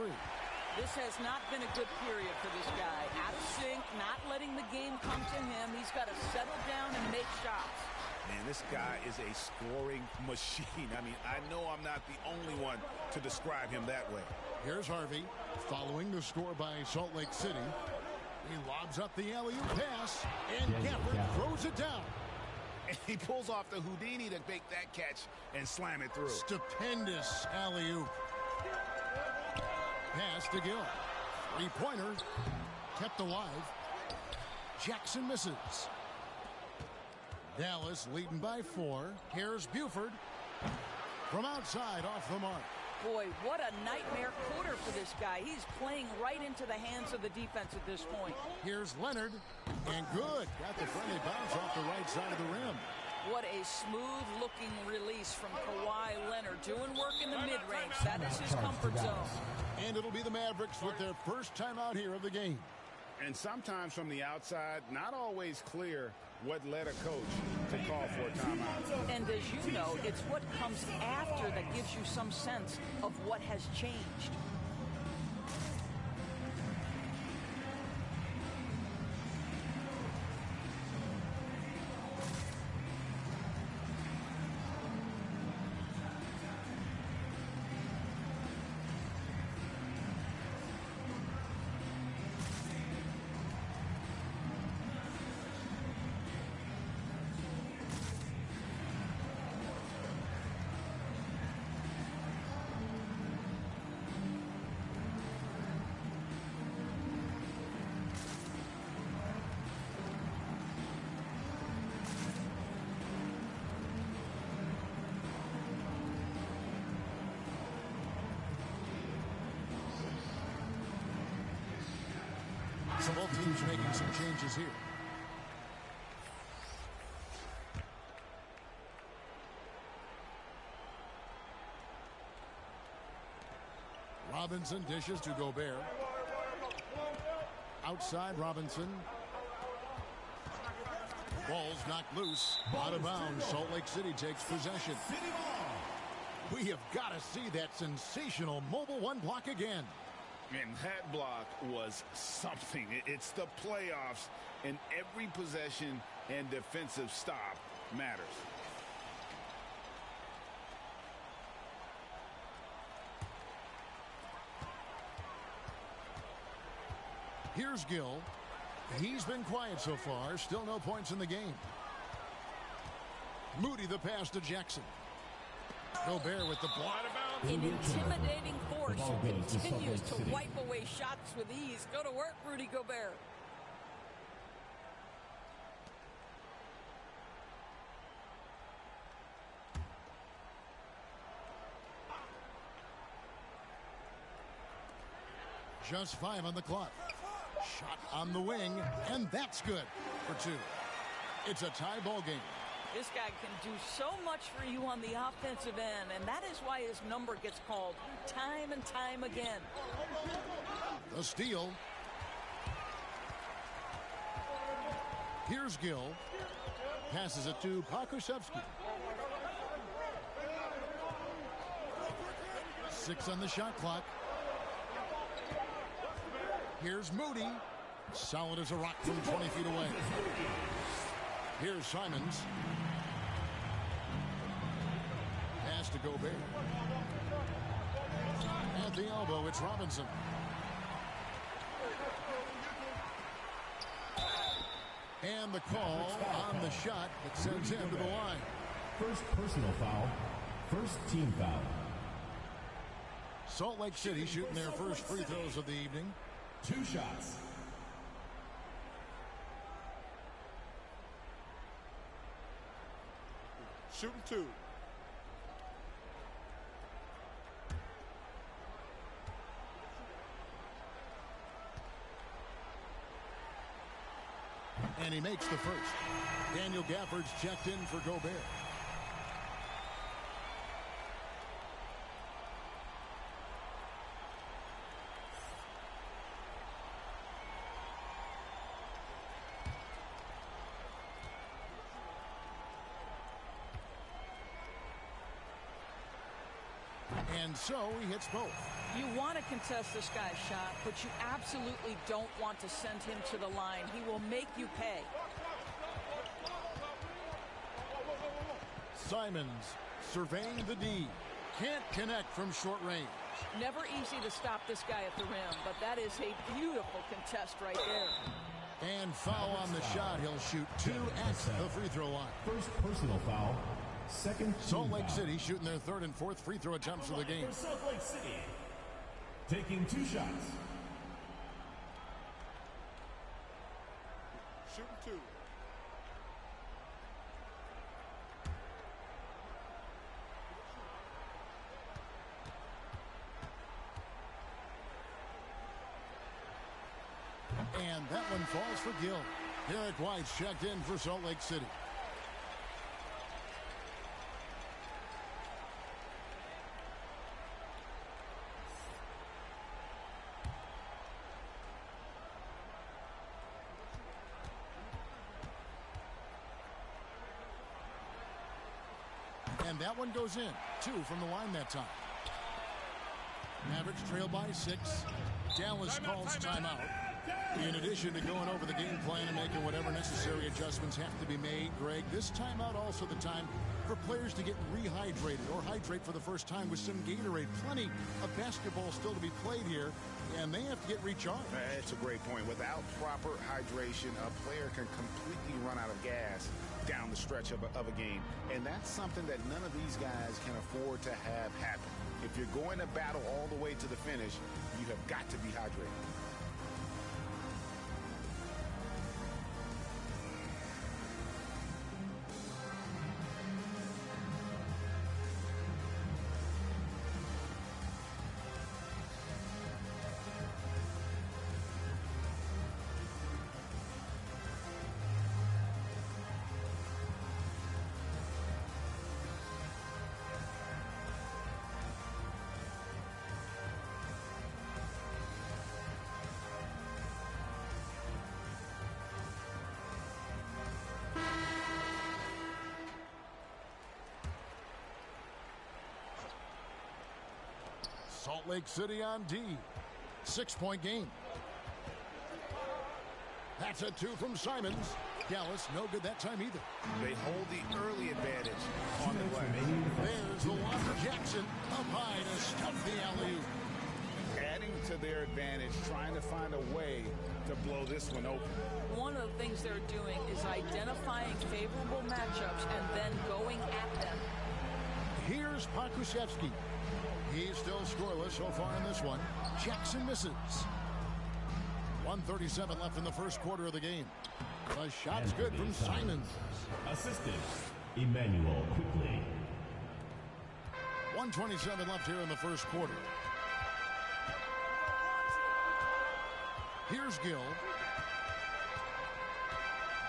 S13: This has not been a good period for this guy. Out of sync, not letting the game come to him. He's got to settle down and make shots.
S14: Man, this guy is a scoring machine. I mean, I know I'm not the only one to describe him that way.
S8: Here's Harvey following the score by Salt Lake City. He lobs up the alley-oop pass, and Gafford throws it down.
S14: And he pulls off the Houdini to make that catch and slam it through.
S8: Stupendous alley-oop. Pass to Gill. Three-pointer kept alive. Jackson misses. Dallas leading by 4. Here's Buford from outside off the mark.
S13: Boy, what a nightmare quarter for this guy. He's playing right into the hands of the defense at this point.
S8: Here's Leonard, and good. Got the friendly bounce off the right side of the rim.
S13: What a smooth-looking release from Kawhi Leonard. Doing work in the mid-range. That is his comfort zone.
S8: And it'll be the Mavericks with their first time out here of the game.
S12: And sometimes from the outside, not always clear what led a coach to call for a timeout.
S13: And as you know, it's what comes after that gives you some sense of what has changed.
S8: So both teams making some changes here. Robinson dishes to Gobert. Outside Robinson. Ball's knocked loose. Out of bounds. Salt Lake City takes possession. We have got to see that sensational mobile one block again.
S12: And that block was something. It's the playoffs, and every possession and defensive stop matters.
S8: Here's Gill. He's been quiet so far. Still no points in the game. Moody the pass to Jackson. Gobert with the block.
S13: An intimidating force who continues to wipe away shots with ease. Go to work, Rudy Gobert.
S8: Just 5 on the clock. Shot on the wing, and that's good for 2. It's a tie ball game.
S13: This guy can do so much for you on the offensive end, and that is why his number gets called time and time again.
S8: The steal. Here's Gill. Passes it to Pokusevski. 6 on the shot clock. Here's Moody. Solid as a rock from 20 feet away. Here's Simons. Pass to Gobert. At the elbow, it's Robinson. And the call on the shot that sends him to the line.
S5: First personal foul. First team foul.
S8: Salt Lake City shooting their first free throws of the evening.
S5: 2 shots.
S10: Shooting 2.
S8: And he makes the first. Daniel Gafford's checked in for Gobert. And so he hits both.
S13: You want to contest this guy's shot, but you absolutely don't want to send him to the line. He will make you pay.
S8: Simons surveying the D. Can't connect from short range.
S13: Never easy to stop this guy at the rim, but that is a beautiful contest right there.
S8: And foul on the shot. He'll shoot 2 at the free throw line.
S5: First personal foul. Second
S8: Salt Lake
S5: foul.
S8: City shooting their 3rd and 4th free throw attempts of the game.
S5: For Salt Lake City, taking 2 shots.
S10: Shooting 2.
S8: And that one falls for Gill. Derek White's checked in for Salt Lake City. And that one goes in. 2 from the line that time. Mavericks trail by 6. Dallas calls timeout. In addition to going over the game plan and making whatever necessary adjustments have to be made, Greg, this timeout also the time for players to get rehydrated or hydrate for the first time with some Gatorade. Plenty of basketball still to be played here, and they have to get recharged.
S12: That's a great point. Without proper hydration, a player can completely run out of gas down the stretch of a game, and that's something that none of these guys can afford to have happen. If you're going to battle all the way to the finish, you have got to be hydrated.
S8: Salt Lake City on D. 6-point game. That's a 2 from Simons. Dallas, no good that time either.
S14: They hold the early advantage on the play.
S8: There's the one for Jackson. Up high to stuff the alley-oop.
S14: Adding to their advantage, trying to find a way to blow this one open.
S13: One of the things they're doing is identifying favorable matchups and then going at them.
S8: Here's Pakushevsky. He's still scoreless so far in this one. Jackson misses. 1:37 left in the first quarter of the game. The shot's good from Simons.
S5: Assistant, Emmanuel Quickly.
S8: 1:27 left here in the first quarter. Here's Gill.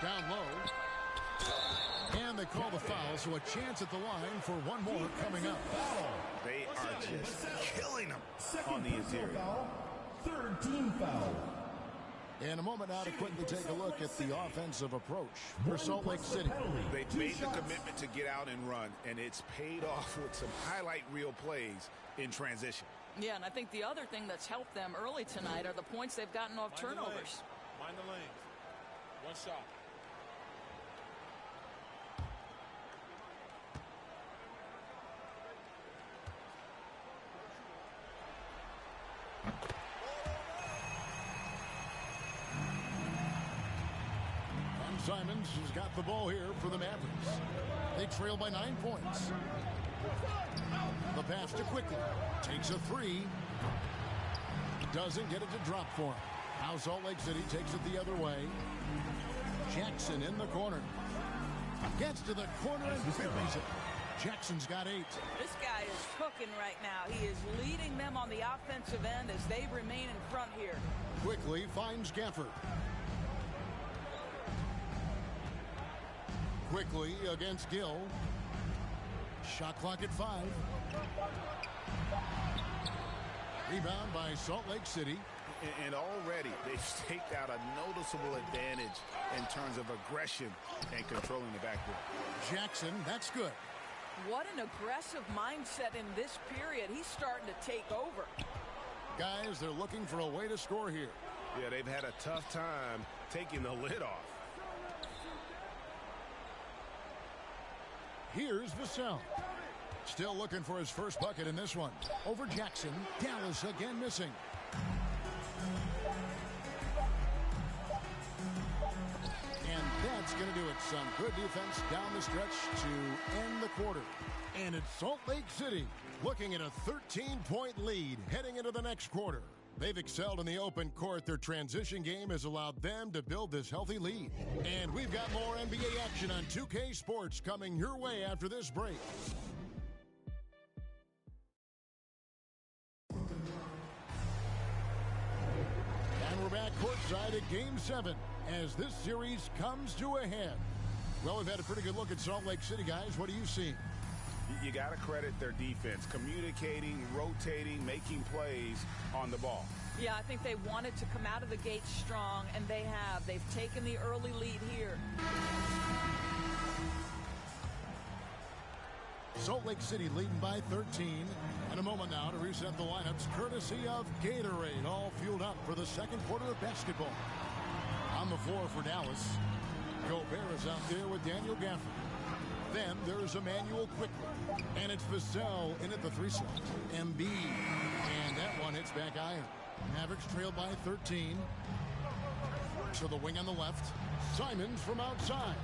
S8: Down low. And they call the foul, so a chance at the line for one more coming up.
S14: They are just killing them on the interior.
S5: Third team foul.
S8: In a moment now to quickly take a look at the offensive approach for Salt Lake City.
S14: They made the commitment to get out and run, and it's paid off with some highlight reel plays in transition.
S13: Yeah, and I think the other thing that's helped them early tonight are the points they've gotten off turnovers.
S2: Mind the lanes. One shot.
S8: Simons has got the ball here for the Mavericks. They trail by 9 points. The pass to Quickly. Takes a three. Doesn't get it to drop for him. Now Salt Lake City takes it the other way. Jackson in the corner. Gets to the corner and buries it. Jackson's got 8.
S13: This guy is cooking right now. He is leading them on the offensive end as they remain in front here.
S8: Quickly finds Gafford. Quickly against Gill. Shot clock at 5. Rebound by Salt Lake City.
S14: And already they've staked out a noticeable advantage in terms of aggression and controlling the backcourt.
S8: Jackson, that's good.
S13: What an aggressive mindset in this period. He's starting to take over.
S8: Guys, they're looking for a way to score here.
S14: Yeah, they've had a tough time taking the lid off.
S8: Here's Vassell. Still looking for his first bucket in this one. Over Jackson. Dallas again missing. And that's going to do it. Some good defense down the stretch to end the quarter. And it's Salt Lake City looking at a 13-point lead heading into the next quarter. They've excelled in the open court. Their transition game has allowed them to build this healthy lead. And we've got more NBA action on 2K Sports coming your way after this break. And we're back courtside at Game 7 as this series comes to a head. Well, we've had a pretty good look at Salt Lake City, guys. What do you see?
S14: You got to credit their defense, communicating, rotating, making plays on the ball.
S13: Yeah, I think they wanted to come out of the gate strong, and they have. They've taken the early lead here.
S8: Salt Lake City leading by 13. And a moment now to reset the lineups courtesy of Gatorade, all fueled up for the second quarter of basketball. On the floor for Dallas, Gobert is out there with Daniel Gafford. Then there's Emmanuel Quickly. And it's Vassell in at the 3 slot. Embiid. And that one hits back iron. Mavericks trail by 13. To the wing on the left. Simons from outside.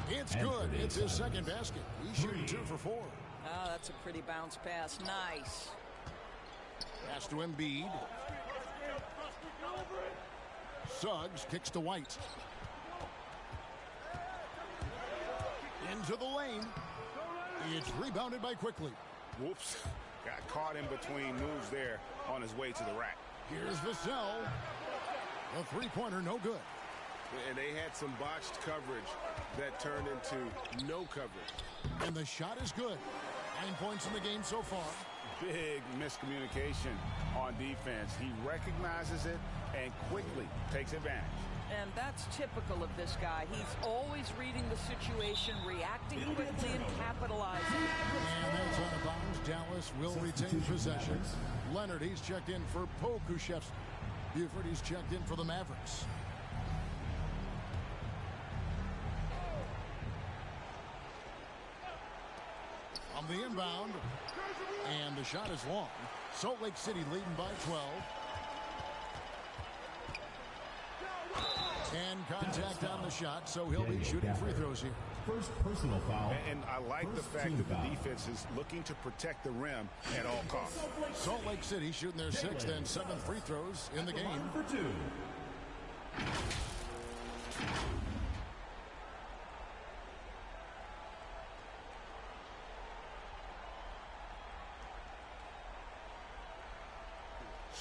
S8: It's good. It's his second basket. He's shooting 2 for 4.
S13: Oh, that's a pretty bounce pass. Nice.
S8: Pass to Embiid. Suggs kicks to White. Into the lane. It's rebounded by Quickly.
S14: Whoops. Got caught in between moves there on his way to the rack.
S8: Here's Vassell. A three-pointer, no good.
S14: And they had some botched coverage that turned into no coverage.
S8: And the shot is good. 9 points in the game so far.
S14: Big miscommunication on defense. He recognizes it and quickly takes advantage.
S13: And that's typical of this guy. He's always reading the situation, reacting quickly, and capitalizing.
S8: And that's out of bounds. Dallas will retain possession. Leonard, he's checked in for Pokushevsky. Buford, he's checked in for the Mavericks. the inbound. And the shot is long. Salt Lake City leading by 12. And contact on the shot, so he'll be shooting free throws here.
S5: First personal foul.
S12: And I like the fact that the defense is looking to protect the rim at all costs.
S8: Salt Lake City shooting their 6th and 7th free throws in the game.
S5: For 2.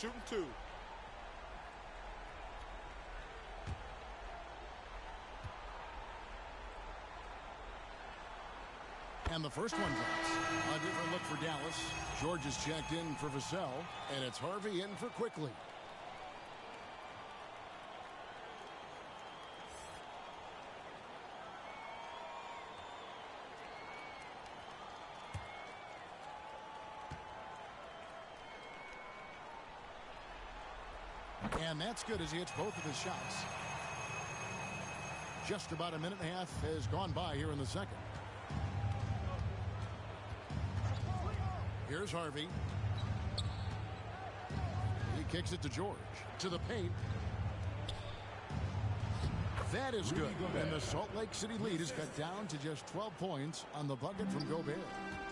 S3: Shooting 2.
S8: And the first one drops. A different look for Dallas. George is checked in for Vassell, and it's Harvey in for Quickly. And that's good as he hits both of his shots. Just about a minute and a half has gone by here in the second. Here's Harvey. He kicks it to George. To the paint. That is good. And the Salt Lake City lead is cut down to just 12 points on the bucket from Gobert.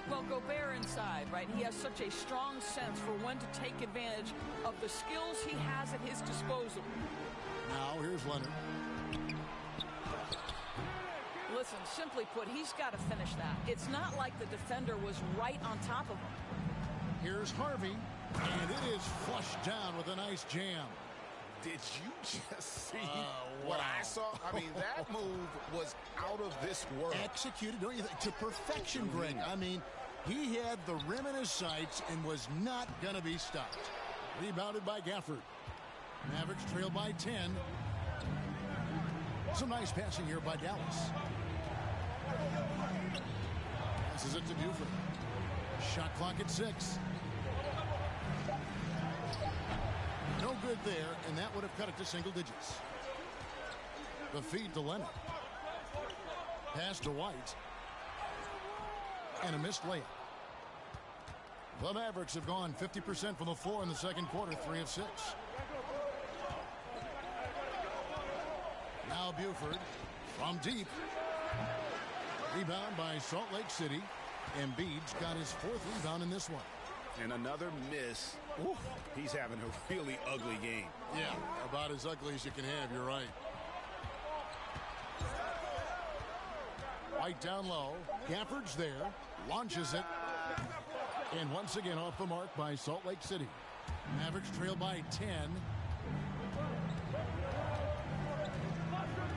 S13: Well, Gobert inside, right? He has such a strong sense for when to take advantage of the skills he has at his disposal.
S8: Now here's Leonard.
S13: Listen, simply put, he's got to finish that. It's not like the defender was right on top of him.
S8: Here's Harvey, and it is flushed down with a nice jam.
S12: Did you just see what I saw? I mean, that move was out of this world.
S8: Executed, don't you think? To perfection, Greg. I mean, he had the rim in his sights and was not going to be stopped. Rebounded by Gafford. Mavericks trail by 10. Some nice passing here by Dallas. Passes it to Buford. Shot clock at 6. No good there, and that would have cut it to single digits. The feed to Leonard. Pass to White. And a missed layup. The Mavericks have gone 50% from the floor in the second quarter, 3 of 6. Now Buford from deep. Rebound by Salt Lake City. Embiid's got his 4th rebound in this one.
S12: And another miss. Ooh, he's having a really ugly game.
S8: Yeah, about as ugly as you can have, you're right. White down low. Gafford's there. Launches it. And once again off the mark by Salt Lake City. Mavericks trail by 10.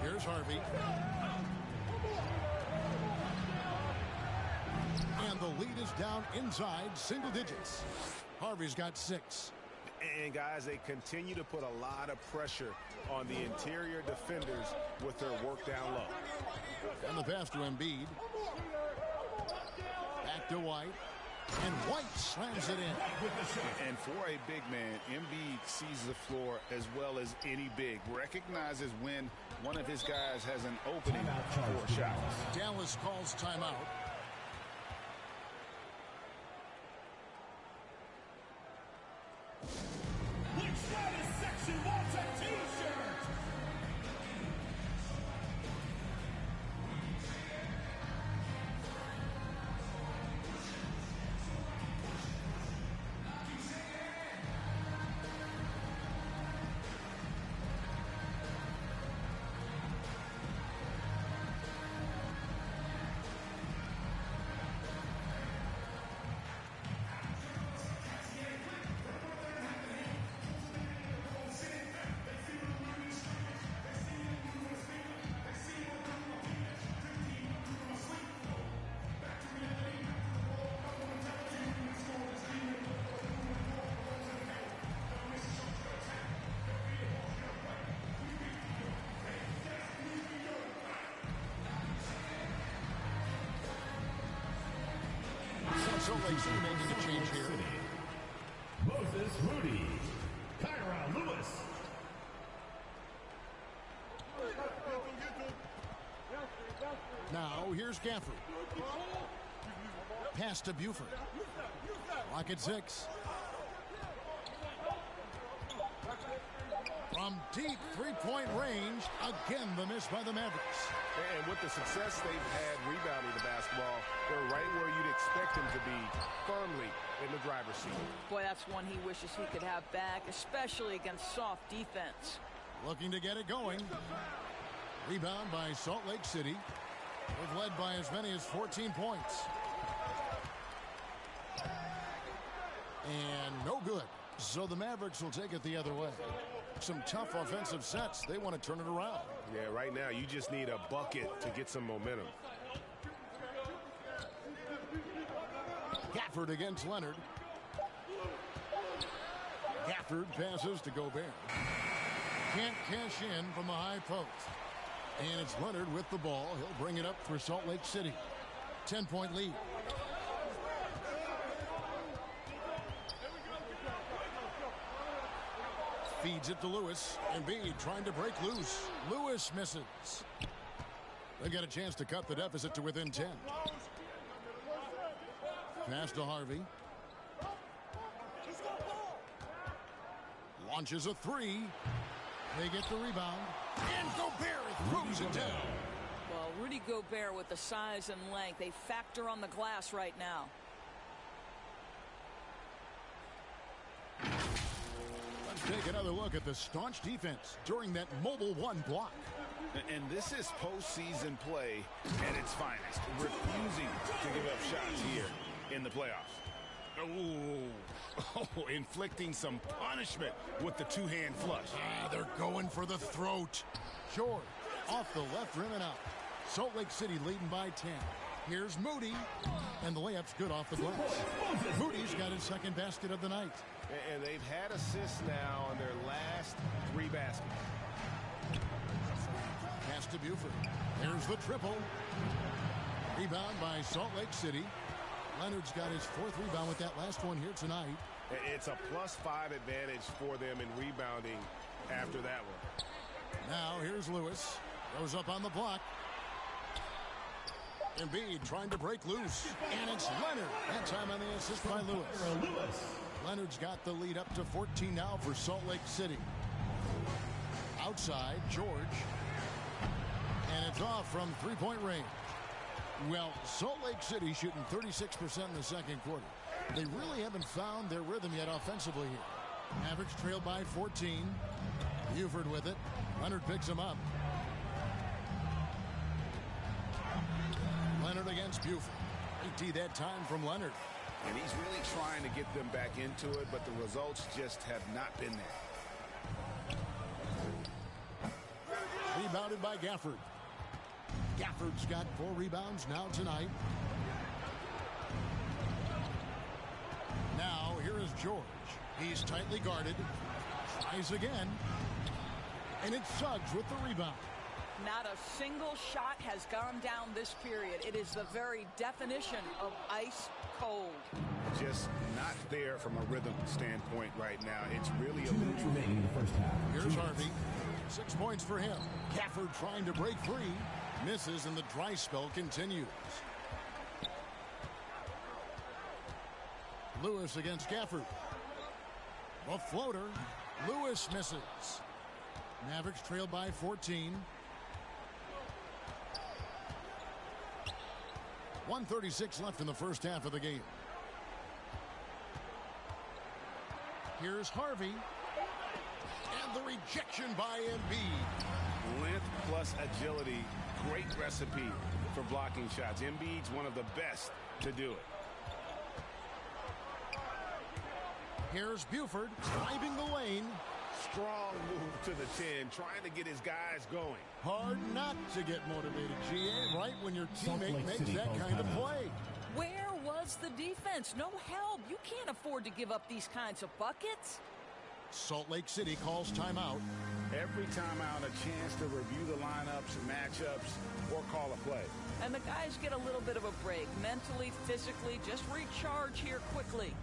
S8: Here's Harvey. And the lead is down inside single digits. Harvey's got 6.
S14: And guys, they continue to put a lot of pressure on the interior defenders with their work down low.
S8: And the pass to Embiid. Back to White. And White slams it in.
S12: And for a big man, Embiid sees the floor as well as any big. Recognizes when one of his guys has an opening for a shot.
S8: Dallas calls timeout.
S5: Which satisfaction wants a t-shirt?
S8: Salt Lake City making a change here.
S5: Moses Moody. Kyra Lewis.
S8: Now here's Gafford. Pass to Buford. Clock at 6. From deep three-point range, again the miss by the Mavericks.
S14: And with the success they've had rebounding the basketball, they're right where you'd expect them to be, firmly in the driver's seat.
S13: Boy, that's one he wishes he could have back, especially against soft defense.
S8: Looking to get it going. Rebound by Salt Lake City. They've led by as many as 14 points. And no good. So the Mavericks will take it the other way. Some tough offensive sets. They want to turn it around.
S14: Yeah, right now you just need a bucket to get some momentum.
S8: Gafford against Leonard. Gafford passes to Gobert. Can't cash in from the high post. And it's Leonard with the ball. He'll bring it up for Salt Lake City. 10-point lead. Feeds it to Lewis. Embiid trying to break loose. Lewis misses. They get a chance to cut the deficit to within 10. Pass to Harvey. Launches a three. They get the rebound. And Gobert throws it down.
S13: Well, Rudy Gobert with the size and length, they factor on the glass right now.
S8: Let's take another look at the staunch defense during that mobile one block.
S12: And this is postseason play at its finest, refusing to give up shots here in the playoffs. Oh, inflicting some punishment with the two-hand flush.
S8: They're going for the throat. George off the left rim and out. Salt Lake City leading by 10. Here's Moody, and the layup's good off the glass. Moody's got his second basket of the night.
S14: And they've had assists now on their last 3 baskets.
S8: Pass to Buford. There's the triple. Rebound by Salt Lake City. Leonard's got his 4th rebound with that last one here tonight.
S14: It's a +5 advantage for them in rebounding after that one.
S8: Now here's Lewis. Goes up on the block. Embiid trying to break loose. And it's Leonard. That time on the assist by Lewis. Leonard's got the lead up to 14 now for Salt Lake City. Outside, George. And it's off from three-point range. Well, Salt Lake City shooting 36% in the second quarter. They really haven't found their rhythm yet offensively here. Mavericks trail by 14. Buford with it. Leonard picks him up. Leonard against Buford. 80 that time from Leonard.
S12: And he's really trying to get them back into it, but the results just have not been there.
S8: Rebounded by Gafford. Gafford's got 4 rebounds now tonight. Now here is George. He's tightly guarded. Tries again. And it's Suggs with the rebound.
S13: Not a single shot has gone down this period. It is the very definition of ice cold.
S14: Just not there from a rhythm standpoint right now. It's really a
S5: remaining in the first half.
S8: Here's Harvey. 6 points for him. Gafford trying to break free. Misses, and the dry spell continues. Lewis against Gafford. A floater. Lewis misses. Mavericks trail by 14. 1:36 left in the first half of the game. Here's Harvey. And the rejection by Embiid.
S14: length plus agility. Great recipe for blocking shots. Embiid's one of the best to do it.
S8: Here's Buford driving the lane.
S14: Strong move to the 10, trying to get his guys going.
S8: Hard not to get motivated, GA, right when your teammate makes that kind of play.
S13: Where was the defense? No help. You can't afford to give up these kinds of buckets.
S8: Salt Lake City calls timeout.
S12: Every timeout, a chance to review the lineups, matchups, or call a play.
S13: And the guys get a little bit of a break. Mentally, physically, just recharge here quickly.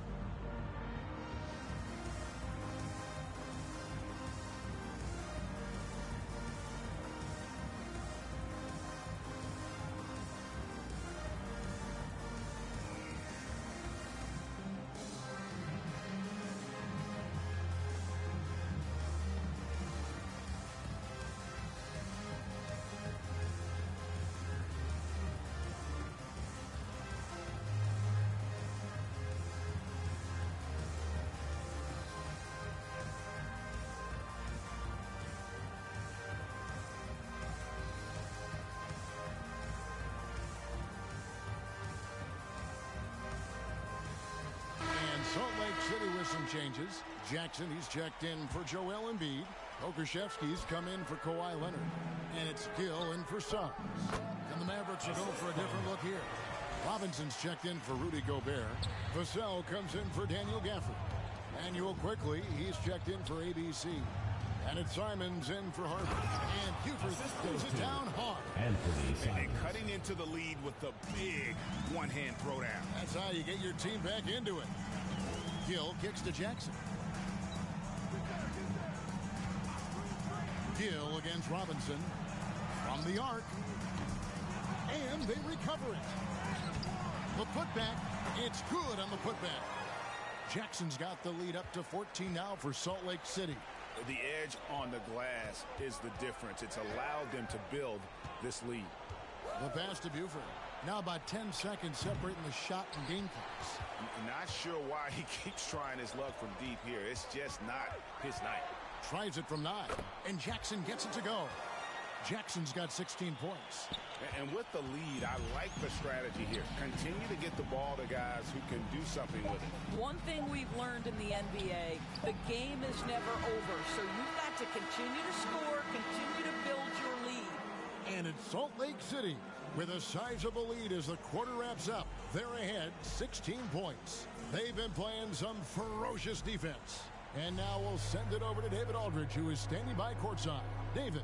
S8: with some changes. Jackson, he's checked in for Joel Embiid. Okashevsky's come in for Kawhi Leonard. And it's Gill in for Suggs. And the Mavericks will go for a different look here. Robinson's checked in for Rudy Gobert. Vassell comes in for Daniel Gafford. Manuel quickly, he's checked in for ABC. And it's Simons in for Harvard. And Buford goes it down hard.
S14: And cutting into the lead with the big one-hand throwdown.
S8: That's how you get your team back into it. Gill kicks to Jackson. Gill against Robinson. From the arc. And they recover it. The putback. It's good on the putback. Jackson's got the lead up to 14 now for Salt Lake City.
S14: The edge on the glass is the difference. It's allowed them to build this lead.
S8: The pass to Buford. Now about 10 seconds separating the shot and game clocks.
S14: Not sure why he keeps trying his luck from deep here. It's just not his night.
S8: Tries it from 9. And Jackson gets it to go. Jackson's got 16 points.
S14: And with the lead, I like the strategy here. Continue to get the ball to guys who can do something with it.
S13: One thing we've learned in the NBA, the game is never over. So you've got to continue to score, continue to build your lead.
S8: And it's Salt Lake City with a sizable lead as the quarter wraps up. They're ahead 16 points. They've been playing some ferocious defense. And now we'll send it over to David Aldridge, who is standing by courtside. David.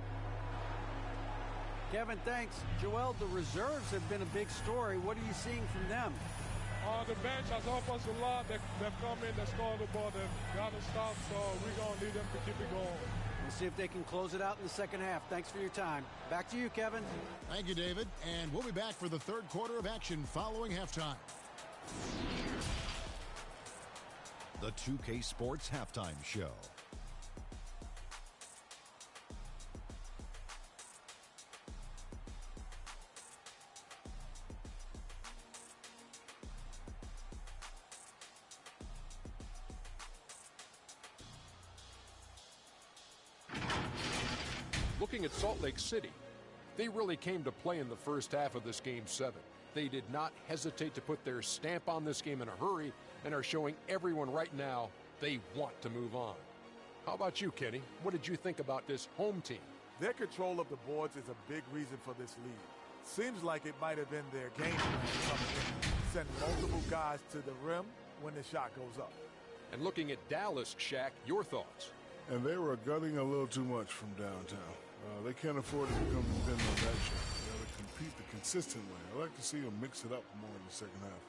S15: Kevin, thanks. Joel, the reserves have been a big story. What are you seeing from them?
S16: The bench has helped us a lot. They've come in, they scored the ball, they've got to stop, so we're going to need them to keep it going.
S15: We'll see if they can close it out in the second half. Thanks for your time. Back to you, Kevin.
S8: Thank you, David. And we'll be back for the third quarter of action following halftime.
S17: The 2K Sports Halftime Show.
S9: Looking at Salt Lake City, they really came to play in the first half of this Game 7. They did not hesitate to put their stamp on this game in a hurry and are showing everyone right now they want to move on. How about you, Kenny? What did you think about this home team?
S10: Their control of the boards is a big reason for this lead. Seems like it might have been their game plan coming in. Send multiple guys to the rim when the shot goes up.
S9: And looking at Dallas, Shaq, your thoughts?
S11: And they were gutting a little too much from downtown. They can't afford to become dependent on that shot. They got to compete the consistent way. I like to see them mix it up more in the second half.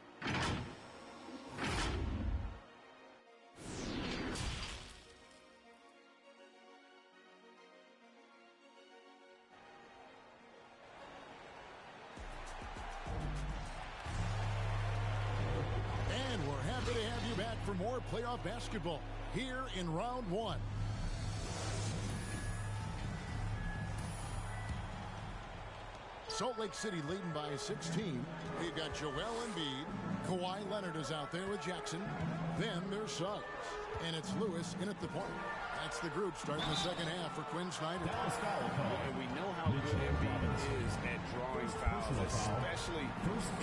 S8: And we're happy to have you back for more playoff basketball here in round 1. Salt Lake City leading by 16. We've got Joel Embiid. Kawhi Leonard is out there with Jackson. Then there's Suggs. And it's Lewis in at the point. That's the group starting the second half for Quinn Snyder.
S14: And we know how good Embiid is at drawing fouls, especially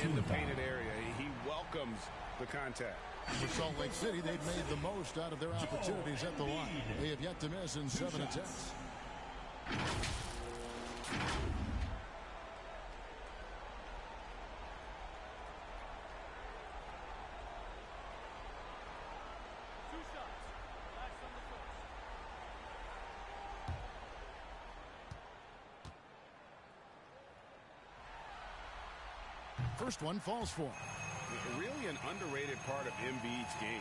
S14: in the painted area. He welcomes the contact.
S8: For Salt Lake City, they've made the most out of their opportunities at the line. They have yet to miss in 7 attempts. First one falls for him.
S14: Really an underrated part of Embiid's game.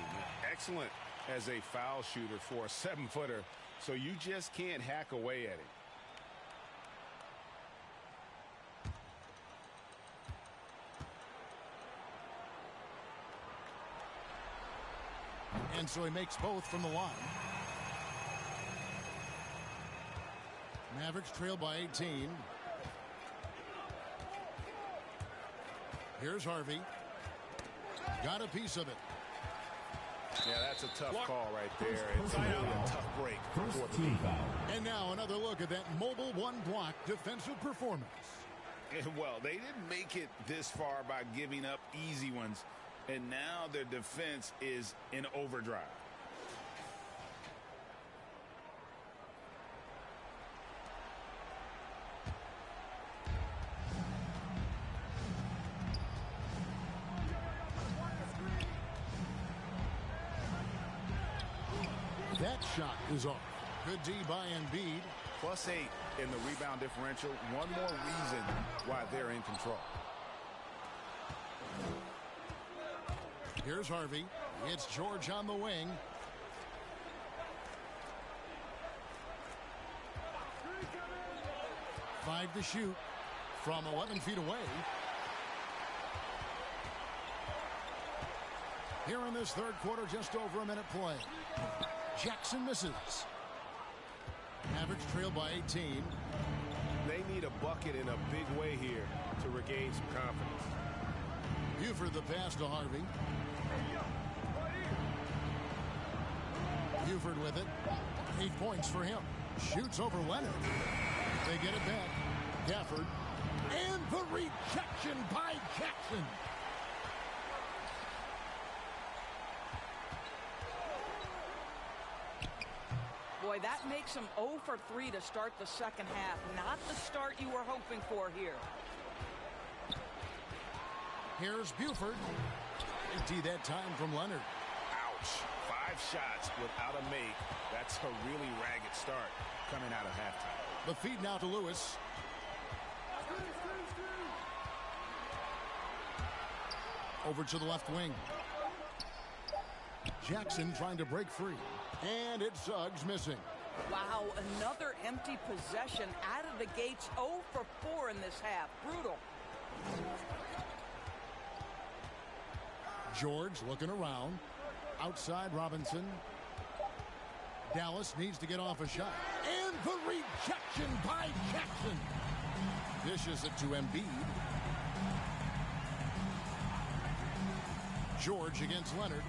S14: Excellent as a foul shooter for a 7-footer, so you just can't hack away at it.
S8: And so he makes both from the line. Mavericks trail by 18. Here's Harvey. Got a piece of it.
S14: Yeah, that's a tough call right there. It's really a tough break for the team.
S8: And now another look at that mobile one-block defensive performance.
S14: Well, they didn't make it this far by giving up easy ones, and now their defense is in overdrive.
S8: That shot is off. Good D by Embiid.
S12: +8 in the rebound differential. One more reason why they're in control.
S8: Here's Harvey. It's George on the wing. Five to shoot from 11 feet away. Here in this third quarter, just over a minute play. Jackson misses. Mavericks trail by 18.
S14: They need a bucket in a big way here to regain some confidence.
S8: Buford the pass to Harvey. Buford with it. 8 points for him. Shoots over Leonard. They get it back. Gafford. And the rejection by Jackson.
S13: Boy, that makes him 0 for 3 to start the second half. Not the start you were hoping for here.
S8: Here's Buford. Empty that time from Leonard.
S12: Ouch. 5 shots without a make. That's a really ragged start coming out of halftime.
S8: The feed now to Lewis. Over to the left wing. Jackson trying to break free. And it's Suggs missing.
S13: Wow, another empty possession out of the gates. 0 for 4 in this half. Brutal.
S8: George looking around. Outside Robinson. Dallas needs to get off a shot. And the rejection by Jackson. Dishes it to Embiid. George against Leonard.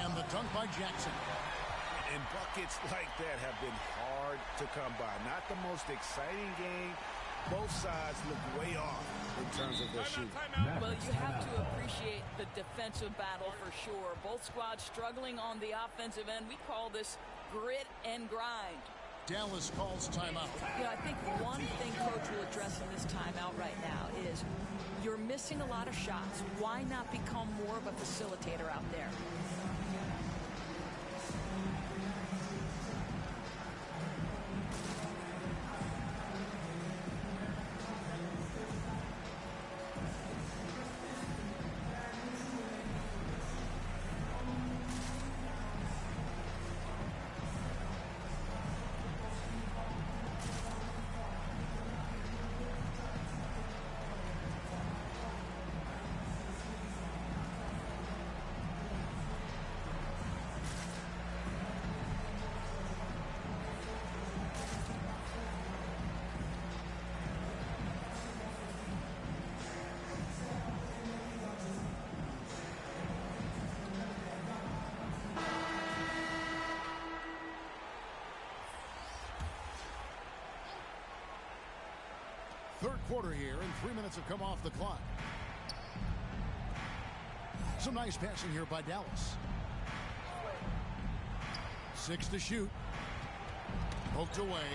S8: And the dunk by Jackson.
S12: And buckets like that have been hard to come by. Not the most exciting game. Both sides look way off in terms of their shooting.
S13: Well, you have to appreciate the defensive battle for sure. Both squads struggling on the offensive end. We call this grit and grind.
S8: Dallas calls timeout.
S13: You know, I think one thing Coach will address in this timeout right now is you're missing a lot of shots. Why not become more of a facilitator out there?
S8: Third quarter here, and 3 minutes have come off the clock. Some nice passing here by Dallas. 6 to shoot. Poked away.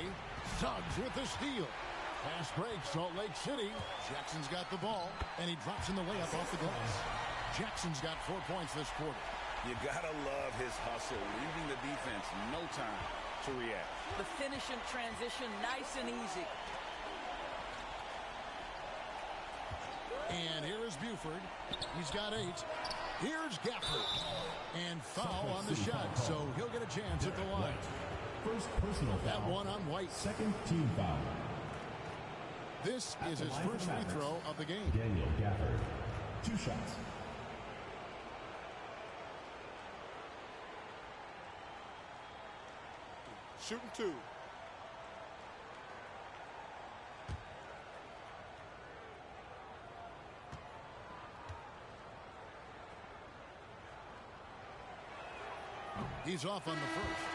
S8: Suggs with the steal. Pass breaks, Salt Lake City. Jackson's got the ball, and he drops in the layup off the glass. Jackson's got 4 points this quarter.
S12: You gotta love his hustle, leaving the defense no time to react.
S13: The finish in transition, nice and easy.
S8: And here is Buford. He's got 8. Here's Gafford. And foul on the shot, so he'll get a chance at the line.
S5: First personal foul.
S8: That one on White.
S5: Second team foul.
S8: This is his first free throw of the game.
S5: Daniel Gafford. 2 shots.
S10: Shooting 2.
S8: He's off on the first.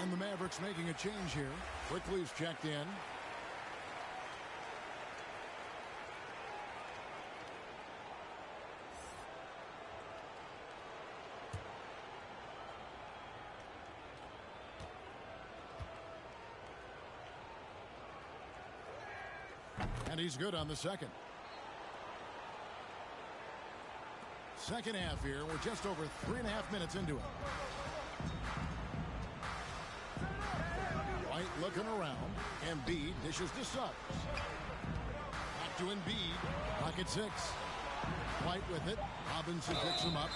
S8: And the Mavericks making a change here. Quickly's checked in. And he's good on the second. Second half here. We're just over 3.5 minutes into it. White looking around. Embiid dishes to Suggs. Back to Embiid. Pocket 6. White with it. Robinson picks him up.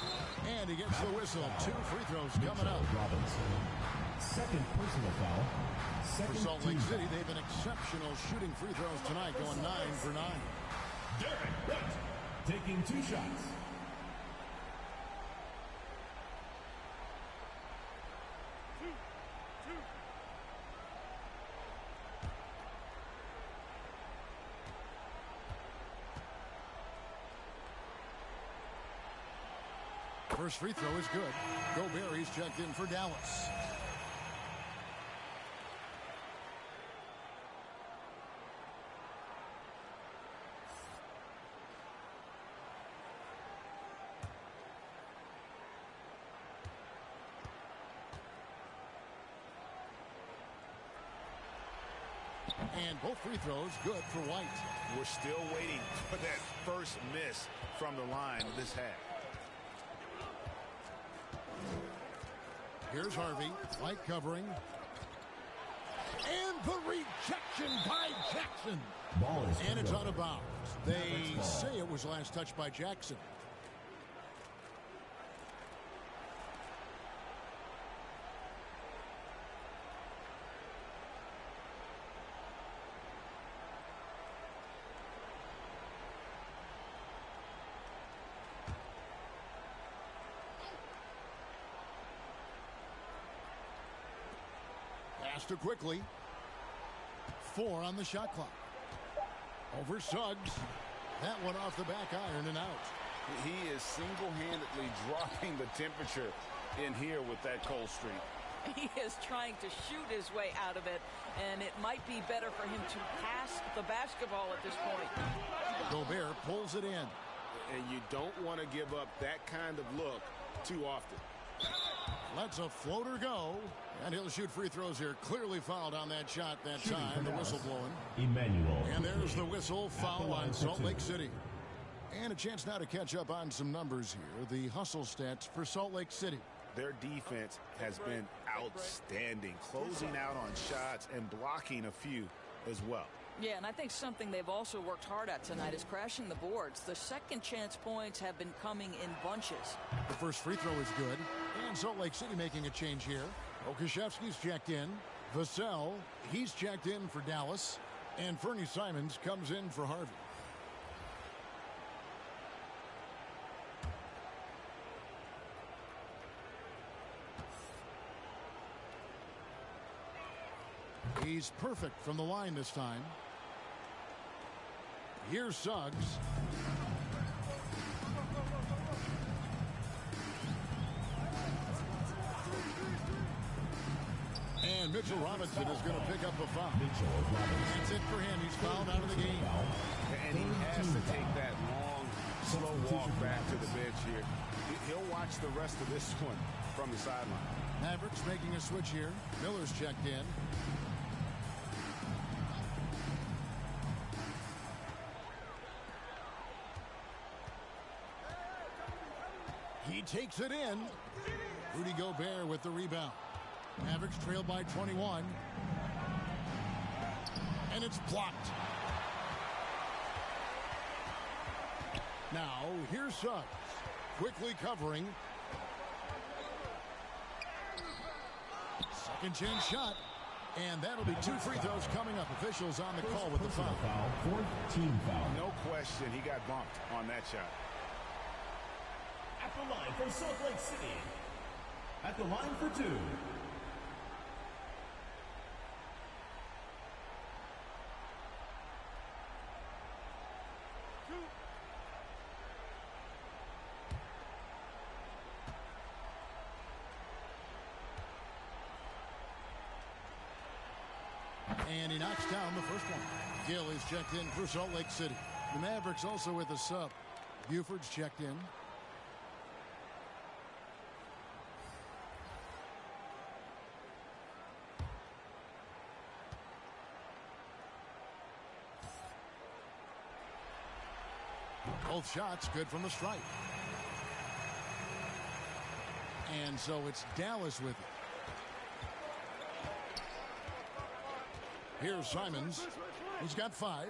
S8: And he gets the whistle. 2 free throws coming up.
S5: Robinson. Second personal foul.
S8: For Salt Lake City, they've been exceptional shooting free throws tonight, going 9 for 9.
S5: Derek White taking 2 shots.
S8: First free throw is good. Gobert's checked in for Dallas. And both free throws good for White.
S14: We're still waiting for that first miss from the line this half.
S8: Here's Harvey. White covering. And the rejection by Jackson. And it's out of bounds. They say it was last touched by Jackson. Faster quickly. 4 on the shot clock. Over Suggs. That one off the back iron and out.
S14: He is single-handedly dropping the temperature in here with that cold streak.
S13: He is trying to shoot his way out of it, and it might be better for him to pass the basketball at this point.
S8: Gobert pulls it in.
S14: And you don't want to give up that kind of look too often.
S8: Lets a floater go, and he'll shoot free throws here. Clearly fouled on that shot that time. The whistle blowing.
S5: Emmanuel.
S8: And there's the whistle. Foul on Salt Lake City. And a chance now to catch up on some numbers here. The hustle stats for Salt Lake City.
S14: Their defense has been outstanding, closing out on shots and blocking a few as well.
S13: Yeah, and I think something they've also worked hard at tonight is crashing the boards. The second chance points have been coming in bunches.
S8: The first free throw is good. And Salt Lake City making a change here. Okashevsky's checked in. Vassell, he's checked in for Dallas. And Fernie Simons comes in for Harvey. He's perfect from the line this time. Here's Suggs. And Mitchell Robinson is going to pick up a foul. That's it for him. He's fouled out of the game.
S14: And he has to take that long, slow walk back to the bench here. He'll watch the rest of this one from the sideline.
S8: Mavericks making a switch here. Miller's checked in. He takes it in. Rudy Gobert with the rebound. Mavericks trail by 21. And it's blocked. Now, here's Suggs. Quickly covering. Second chance shot. And that'll be 2 free throws coming up. Officials on the call with the foul.
S5: Fourth team foul.
S14: No question, he got bumped on that shot.
S5: At the line for Salt Lake City. At the line for 2.
S8: And he knocks down the first one. Gill is checked in for Salt Lake City. The Mavericks also with a sub. Buford's checked in. Both shots good from the stripe. And so it's Dallas with it. Here's Simons. He's got 5.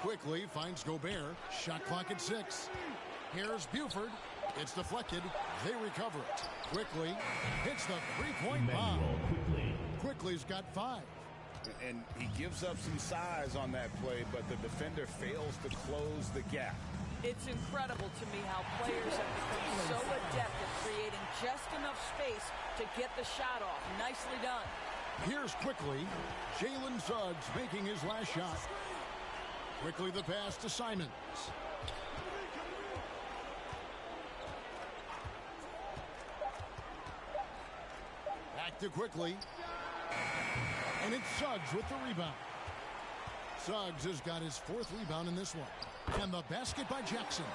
S8: Quickly finds Gobert. Shot clock at 6. Here's Buford. It's deflected. They recover it. Quickly hits the three-point bomb. Quickly's got 5.
S12: And he gives up some size on that play, but the defender fails to close the gap.
S13: It's incredible to me how players have become so adept at creating just enough space to get the shot off. Nicely done.
S8: Here's Quickly. Jalen Suggs making his last shot. Quickly the pass to Simons. Back to Quickly. And it's Suggs with the rebound. Suggs has got his 4th rebound in this one. And the basket by Jackson.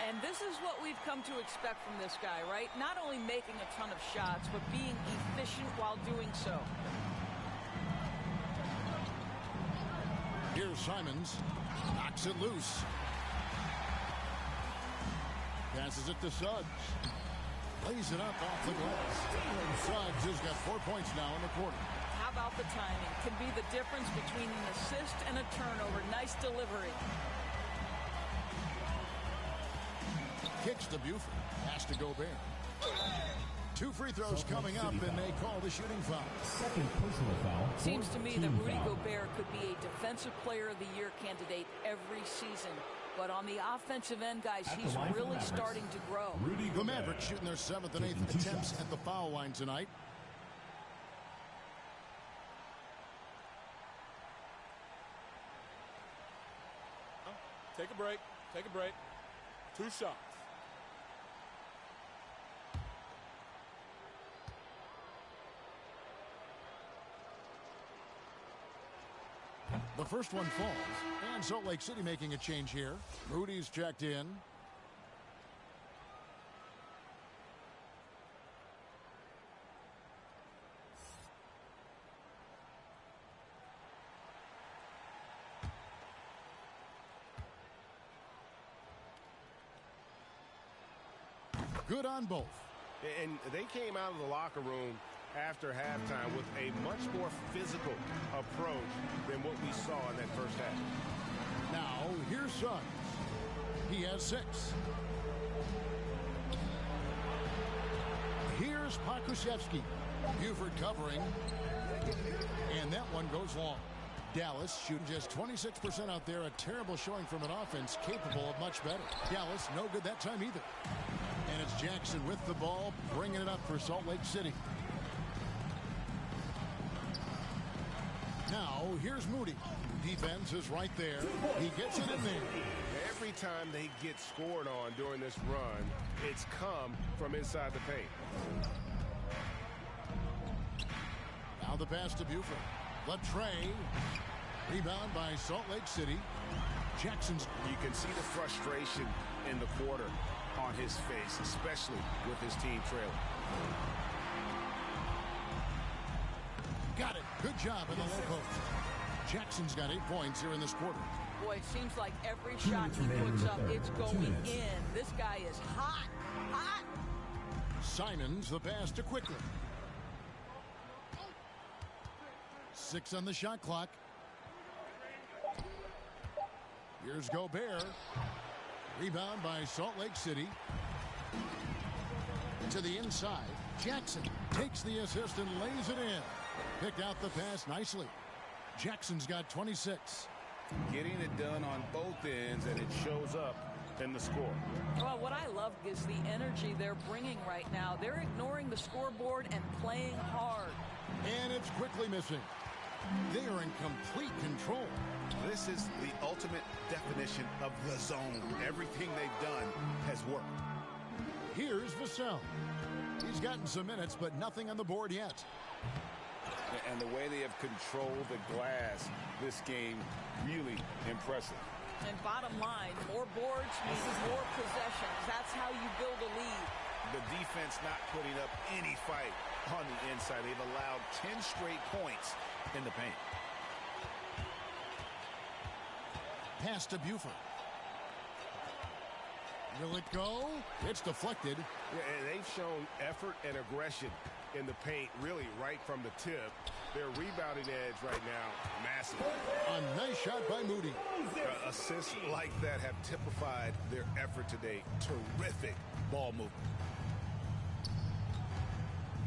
S13: And this is what we've come to expect from this guy, right? Not only making a ton of shots, but being efficient while doing so.
S8: Here's Simons. Knocks it loose. Passes it to Suggs. Lays it up off the glass. Suggs has got 4 points now in the quarter.
S13: How about the timing? Can be the difference between an assist and a turnover. Nice delivery.
S8: Kicks to Buford. Pass to Gobert. 2 free throws coming up, and they call the shooting foul.
S5: Second personal foul.
S13: Seems to me that Rudy Gobert could be a Defensive Player of the Year candidate every season. But on the offensive end, guys, he's really starting to grow.
S8: The Mavericks shooting their 7th and 8th attempts at the foul line tonight.
S10: Take a break. Take a break. 2 shots.
S8: The first one falls. And Salt Lake City making a change here. Rudy's checked in. Good on both.
S14: And they came out of the locker room after halftime with a much more physical approach than what we saw in that first half.
S8: Now, here's Suggs. He has 6. Here's Pokusevski. Buford covering. And that one goes long. Dallas shooting just 26% out there. A terrible showing from an offense capable of much better. Dallas, no good that time either. And it's Jackson with the ball, bringing it up for Salt Lake City. Now, here's Moody. Defense is right there. He gets it in there.
S14: Every time they get scored on during this run, it's come from inside the paint.
S8: Now the pass to Buford. Latrey. Rebound by Salt Lake City. Jackson's.
S14: You can see the frustration in the quarter on his face, especially with his team trailing.
S8: Got it. Good job in the low post. Jackson's got 8 points here in this quarter.
S13: Boy, it seems like every shot he puts up, it's going in. This guy is hot. Hot.
S8: Simons, the pass to Quickly. 6 on the shot clock. Here's Gobert. Rebound by Salt Lake City. To the inside. Jackson takes the assist and lays it in. Picked out the pass nicely. Jackson's got 26.
S14: Getting it done on both ends, and it shows up in the score.
S13: Well, what I love is the energy they're bringing right now. They're ignoring the scoreboard and playing hard.
S8: And it's Quickly missing. They are in complete control.
S12: This is the ultimate definition of the zone. Everything they've done has worked.
S8: Here's Vassell. He's gotten some minutes, but nothing on the board yet.
S14: And the way they have controlled the glass this game, really impressive.
S13: And bottom line, more boards means more possessions. That's how you build a lead.
S12: The defense not putting up any fight on the inside. They've allowed 10 straight points in the paint.
S8: Pass to Buford. Will it go? It's deflected.
S14: Yeah, and they've shown effort and aggression in the paint, really right from the tip. Their rebounding edge right now, massive.
S8: A nice shot by Moody.
S14: Assists like that have typified their effort today. Terrific ball movement.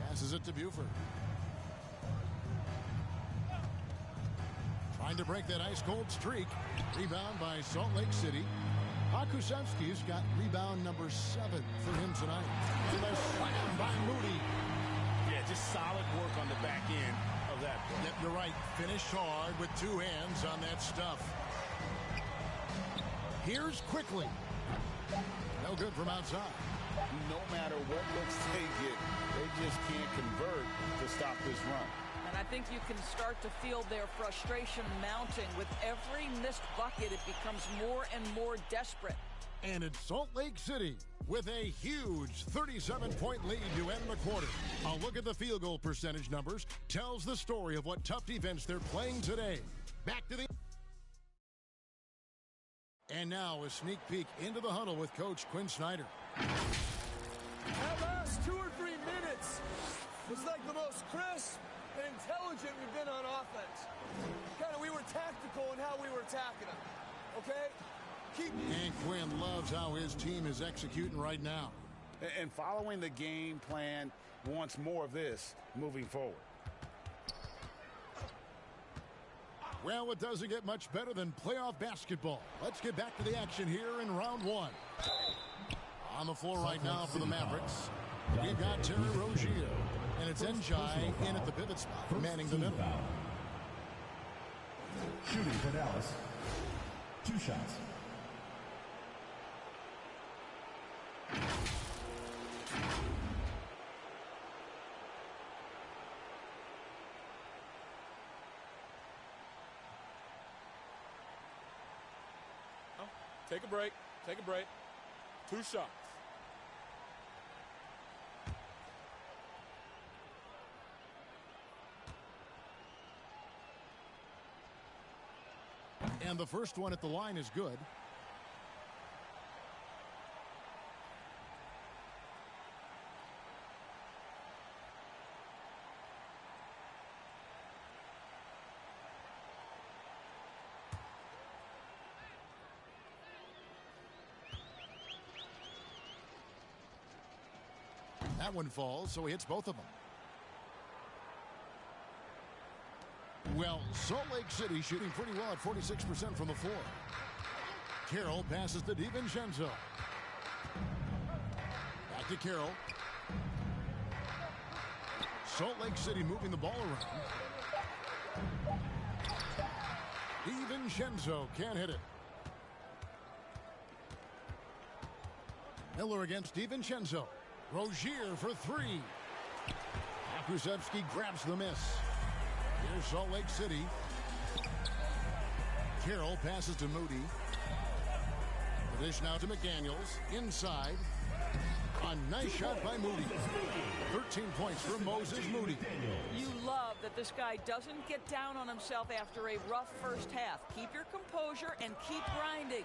S8: Passes it to Buford. Trying to break that ice-cold streak. Rebound by Salt Lake City. Akusevsky's got rebound number 7 for him tonight. And a slam by Moody.
S12: Yeah, just solid work on the back end of that play.
S8: Yep, you're right. Finished hard with 2 hands on that stuff. Here's Quickly. No good from outside.
S12: No matter what looks they get, they just can't convert to stop this run.
S13: And I think you can start to feel their frustration mounting. With every missed bucket, it becomes more and more desperate.
S8: And it's Salt Lake City with a huge 37-point lead to end the quarter. A look at the field goal percentage numbers tells the story of what tough defense they're playing today. Back to the... And now a sneak peek into the huddle with Coach Quinn Snyder.
S18: That last 2 or 3 minutes was like the most crisp and intelligent we've been on offense. We were tactical in how we were attacking them. Okay?
S8: And Quinn loves how his team is executing right now.
S12: And following the game plan wants more of this moving forward.
S8: Well, it doesn't get much better than playoff basketball. Let's get back to the action here in round 1. On the floor right now for the Mavericks, we've got Terry Rozier. And it's Njai in at the pivot spot, manning the middle.
S5: Shooting for Dallas. 2 shots.
S16: Take a break. Take a break. 2 shots.
S8: And the first one at the line is good. That one falls, so he hits both of them. Well, Salt Lake City shooting pretty well at 46% from the floor. Carroll passes to DiVincenzo. Back to Carroll. Salt Lake City moving the ball around. DiVincenzo can't hit it. Miller against DiVincenzo. Rozier for 3. Akusevsky grabs the miss. Here's Salt Lake City. Carroll passes to Moody. The dish now to McDaniels. Inside. A nice shot by Moody. 13 points for Moses Moody.
S13: You love that this guy doesn't get down on himself after a rough first half. Keep your composure and keep grinding.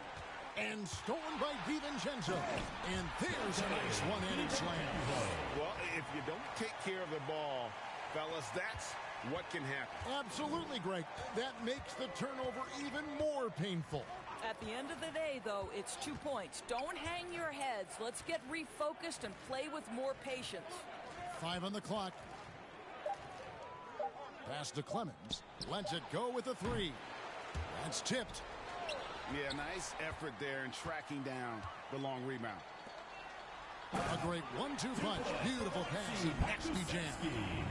S8: And stolen by DiVincenzo. And there's a nice one-handed slam.
S12: Well, if you don't take care of the ball, fellas, that's what can happen.
S8: Absolutely, Greg. That makes the turnover even more painful.
S13: At the end of the day, though, it's 2 points. Don't hang your heads. Let's get refocused and play with more patience.
S8: 5 on the clock. Pass to Clemens. Lets it go with a 3. That's tipped.
S12: Yeah, nice effort there in tracking down the long rebound.
S8: A great 1-2 punch. Beautiful pass. Nasty jam.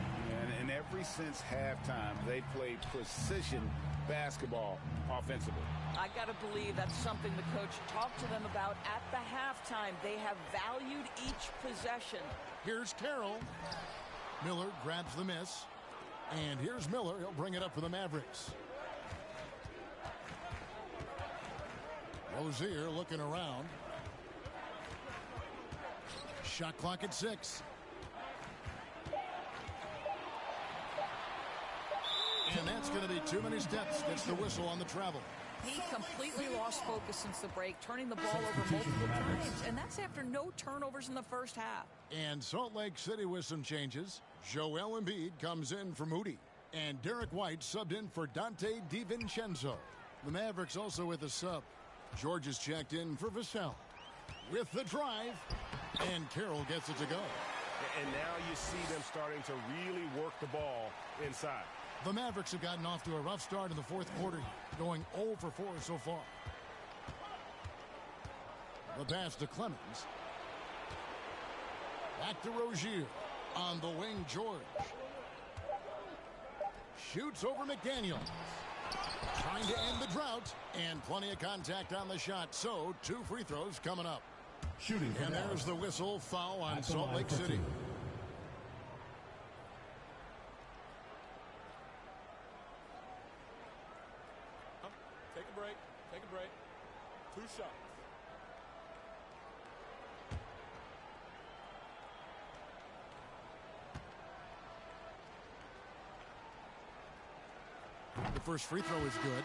S12: And ever since halftime, they played precision basketball offensively.
S13: I got to believe that's something the coach talked to them about at the halftime. They have valued each possession.
S8: Here's Carroll. Miller grabs the miss. And here's Miller. He'll bring it up for the Mavericks. Rozier looking around. Shot clock at 6. And that's going to be too many steps. Gets the whistle on the travel.
S13: He completely lost focus since the break, turning the ball over multiple times, and that's after no turnovers in the first half.
S8: And Salt Lake City with some changes. Joel Embiid comes in for Moody, and Derek White subbed in for Dante DiVincenzo. The Mavericks also with a sub. George is checked in for Vassell. With the drive, and Carroll gets it to go.
S14: And now you see them starting to really work the ball inside.
S8: The Mavericks have gotten off to a rough start in the fourth quarter, going 0 for 4 so far. The pass to Clemens. Back to Rozier. On the wing, George. Shoots over McDaniels. Trying to end the drought, and plenty of contact on the shot. So, 2 free throws coming up.
S5: Shooting.
S8: And there's the whistle, foul on Salt Lake City.
S2: Take a break. Take a break. 2 shots.
S8: The first free throw is good.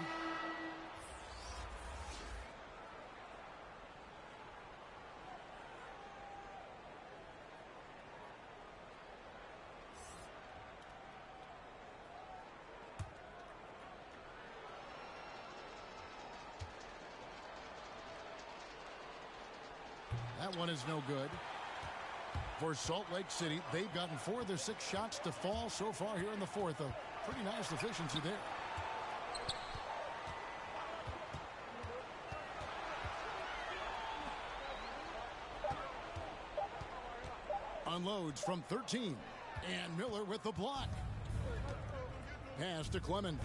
S8: That one is no good. For Salt Lake City, they've gotten 4 of their 6 shots to fall so far here in the fourth. A pretty nice efficiency there. Unloads from 13. And Miller with the block. Pass to Clemens.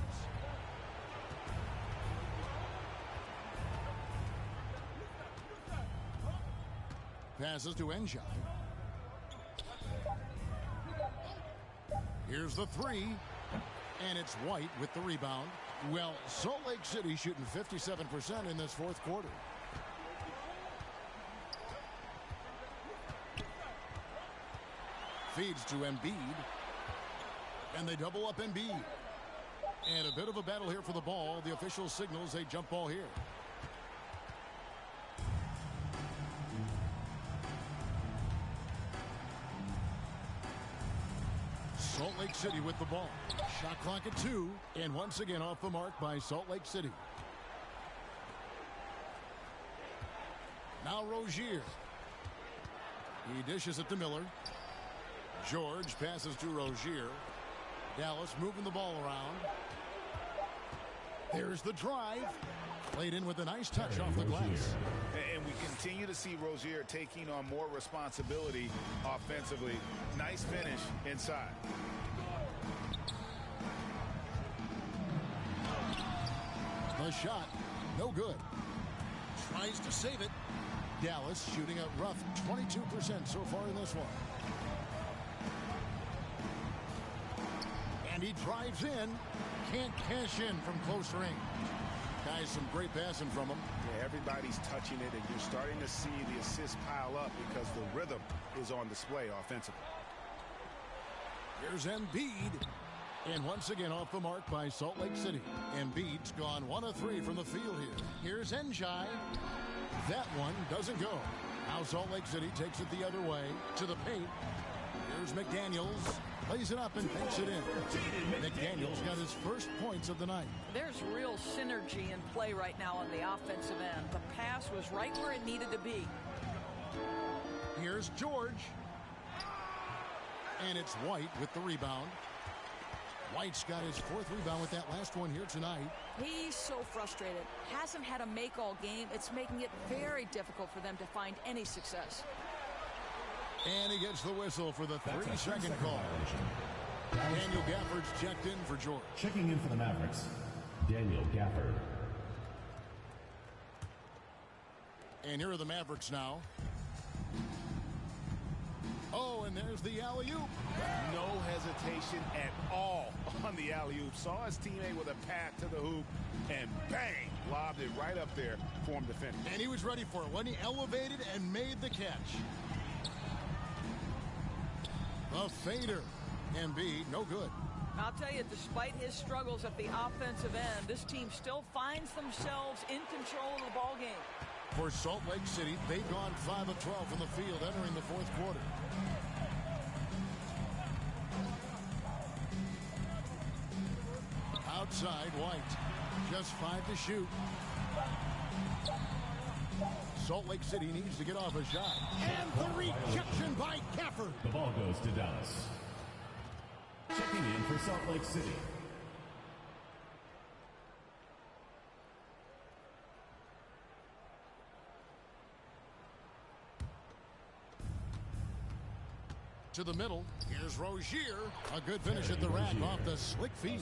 S8: Passes to Njai. Here's the 3. And it's White with the rebound. Well, Salt Lake City shooting 57% in this fourth quarter. Feeds to Embiid. And they double up Embiid. And a bit of a battle here for the ball. The official signals a jump ball here. Salt Lake City with the ball. Shot clock at 2. And once again off the mark by Salt Lake City. Now Rozier. He dishes it to Miller. George passes to Rozier. Dallas moving the ball around. There's the drive. Played in with a nice touch off the glass.
S12: And we continue to see Rozier taking on more responsibility offensively. Nice finish inside.
S8: The shot, no good. Tries to save it. Dallas shooting a rough 22% so far in this one. And he drives in. Can't cash in from close range. Guys, some great passing from him.
S14: Yeah, everybody's touching it, and you're starting to see the assists pile up because the rhythm is on display offensively.
S8: Here's Embiid. And once again off the mark by Salt Lake City. Embiid's gone 1 of 3 from the field here. Here's Njai. That one doesn't go. Now Salt Lake City takes it the other way to the paint. Here's McDaniels. Plays it up and takes it in. McDaniels got his first points of the night.
S13: There's real synergy in play right now on the offensive end. The pass was right where it needed to be.
S8: Here's George. And it's White with the rebound. White's got his 4th rebound with that last one here tonight.
S13: He's so frustrated. Hasn't had a make all game. It's making it very difficult for them to find any success.
S8: And he gets the whistle for the 3-second call. Daniel Gafford's checked in for George.
S5: Checking in for the Mavericks, Daniel Gafford.
S8: And here are the Mavericks now. Oh, and there's the alley-oop.
S14: No hesitation at all on the alley-oop. Saw his teammate with a path to the hoop, and bang, lobbed it right up there for him to finish.
S8: And he was ready for it when he elevated and made the catch. A fader. Embiid, no good.
S13: I'll tell you, despite his struggles at the offensive end, this team still finds themselves in control of the ball game.
S8: For Salt Lake City, they've gone 5 of 12 from the field entering the fourth quarter. Outside, White. Just 5 to shoot. Salt Lake City needs to get off a shot. And the rejection by Gafford.
S5: The ball goes to Dallas. Checking in for Salt Lake City.
S8: To the middle. Here's Rozier. A good finish at the rack off the slick feet.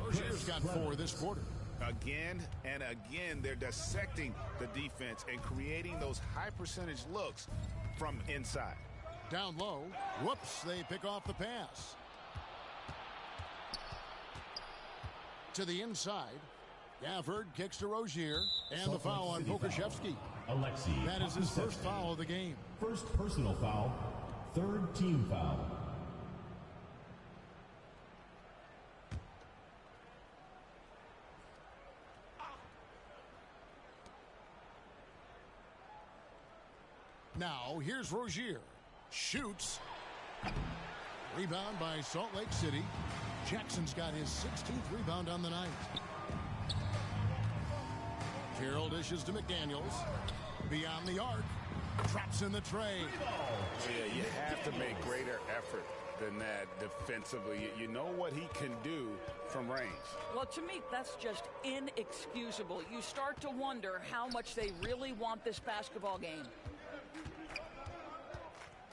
S8: Rozier's got 4 this quarter.
S14: Again and again, they're dissecting the defense and creating those high percentage looks from inside.
S8: Down low. Whoops, they pick off the pass. To the inside. Gafford kicks to Rozier. And the foul on Pokashevsky. That is his first foul of the game.
S5: First personal foul. Third team foul.
S8: Now, here's Rozier. Shoots. Rebound by Salt Lake City. Jackson's got his 16th rebound on the night. Carroll dishes to McDaniels. Beyond the arc. Traps in the tray.
S14: Yeah, you have to make greater effort than that defensively. You know what he can do from range.
S13: Well, to me, that's just inexcusable. You start to wonder how much they really want this basketball game.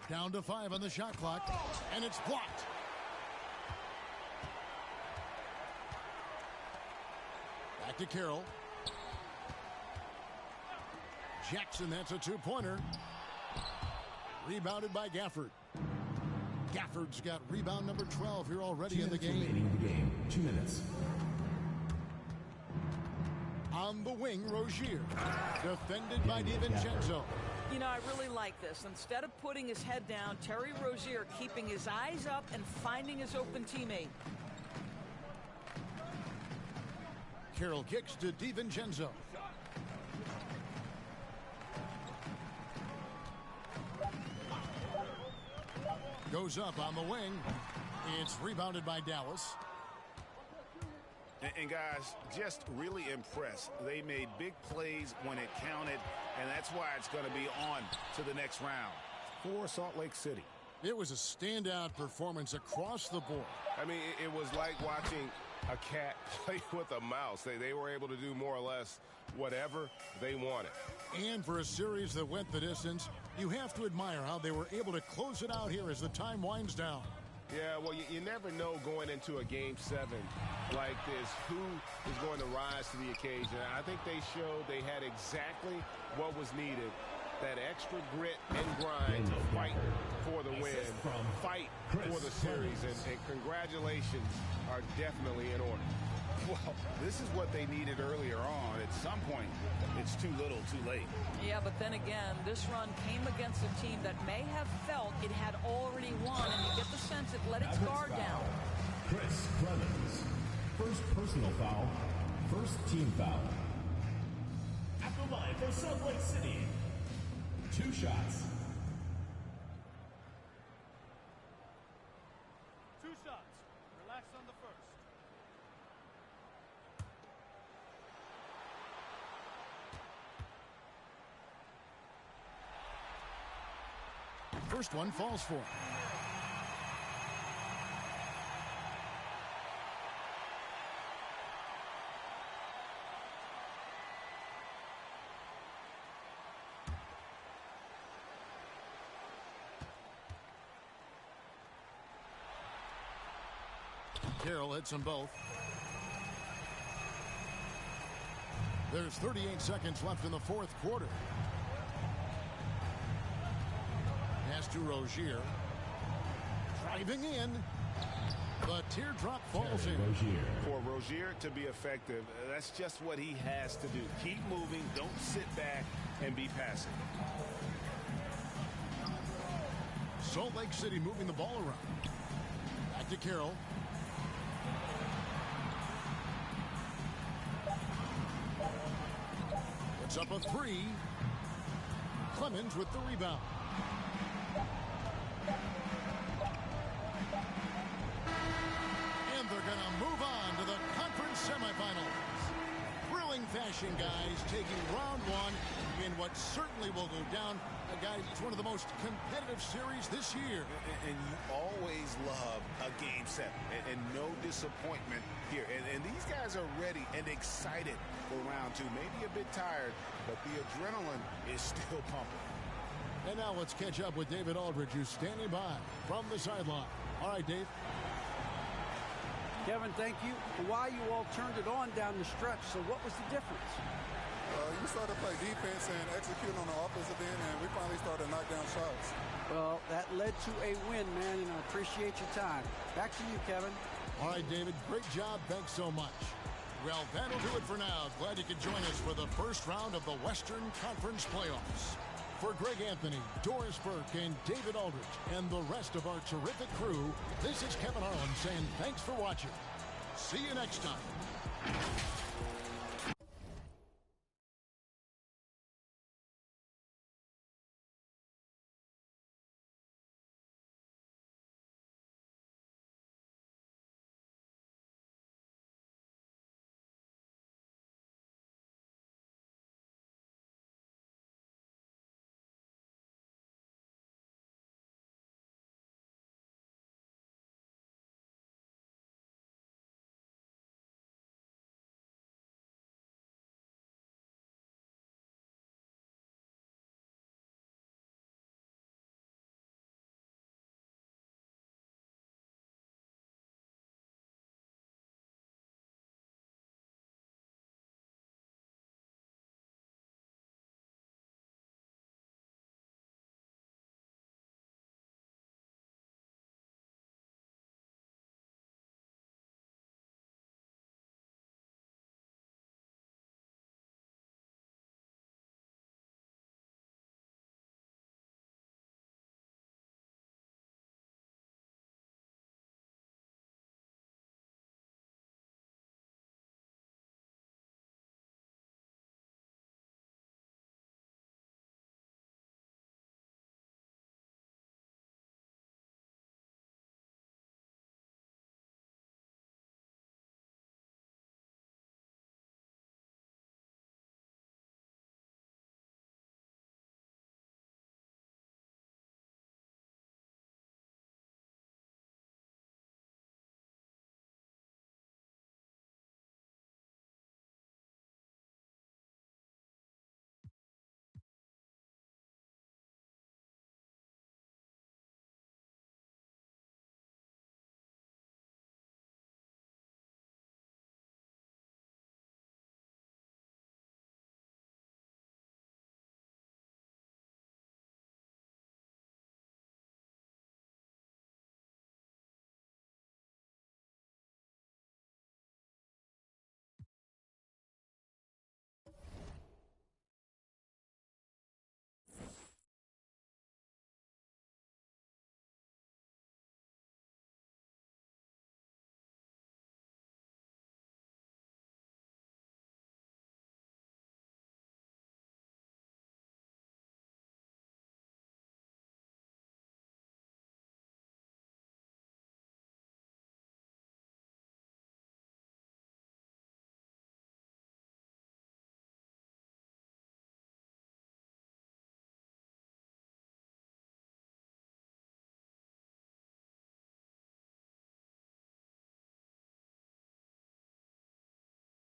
S8: Down to 5 on the shot clock, and it's blocked. Back to Carroll. Jackson, that's a 2-pointer. Rebounded by Gafford. Gafford's got rebound number 12 here already in the game.
S5: Remaining in the game. 2 minutes.
S8: On the wing, Rozier. Defended by DiVincenzo.
S13: You know, I really like this. Instead of putting his head down, Terry Rozier keeping his eyes up and finding his open teammate.
S8: Carroll kicks to DiVincenzo. Goes up on the wing. It's rebounded by Dallas.
S14: And guys, just really impressed. They made big plays when it counted, and that's why it's going to be on to the next round for Salt Lake City.
S8: It was a standout performance across the board.
S19: I mean, it was like watching a cat play with a mouse. They were able to do more or less whatever they wanted.
S8: And for a series that went the distance, you have to admire how they were able to close it out here as the time winds down.
S19: Yeah, well, you never know going into a Game 7 like this who is going to rise to the occasion. I think they showed they had exactly what was needed, that extra grit and grind to fight for the win, fight for the series, and congratulations are definitely in order.
S14: Well, this is what they needed earlier on. At some point, it's too little, too late.
S13: Yeah, but then again, this run came against a team that may have felt it had already won, and you get the sense it let its guard down.
S5: Chris Clemens. First personal foul. First team foul. At the line for Salt Lake City. 2 shots.
S4: 2 shots. Relax on the first.
S8: First one falls for him. Carroll hits them both. There's 38 seconds left in the fourth quarter. Pass to Rozier. Driving in. The teardrop falls in.
S14: For Rozier to be effective, that's just what he has to do. Keep moving. Don't sit back and be passive.
S8: Salt Lake City moving the ball around. Back to Carroll. puts up a three. Clemens with the rebound. And they're going to move on to the conference semifinals. Thrilling fashion, guys, taking round one in what certainly will go down. Guys, it's one of the most competitive series this year.
S14: And you always love a game 7. And no disappointment here. And these guys are ready and excited for round 2. Maybe a bit tired, but the adrenaline is still pumping.
S8: And now let's catch up with David Aldridge, who's standing by from the sideline. All right, Dave.
S15: Kevin, thank you. Why you all turned it on down the stretch, so what was the difference?
S20: We started to play defense and execute on the offensive end, and we finally started to knock down shots.
S15: Well, that led to a win, man, and I appreciate your time. Back to you, Kevin.
S8: All right, David, great job. Thanks so much. Well, that'll do it for now. Glad you could join us for the first round of the Western Conference Playoffs. For Greg Anthony, Doris Burke, and David Aldridge, and the rest of our terrific crew, this is Kevin Harlan saying thanks for watching. See you next time.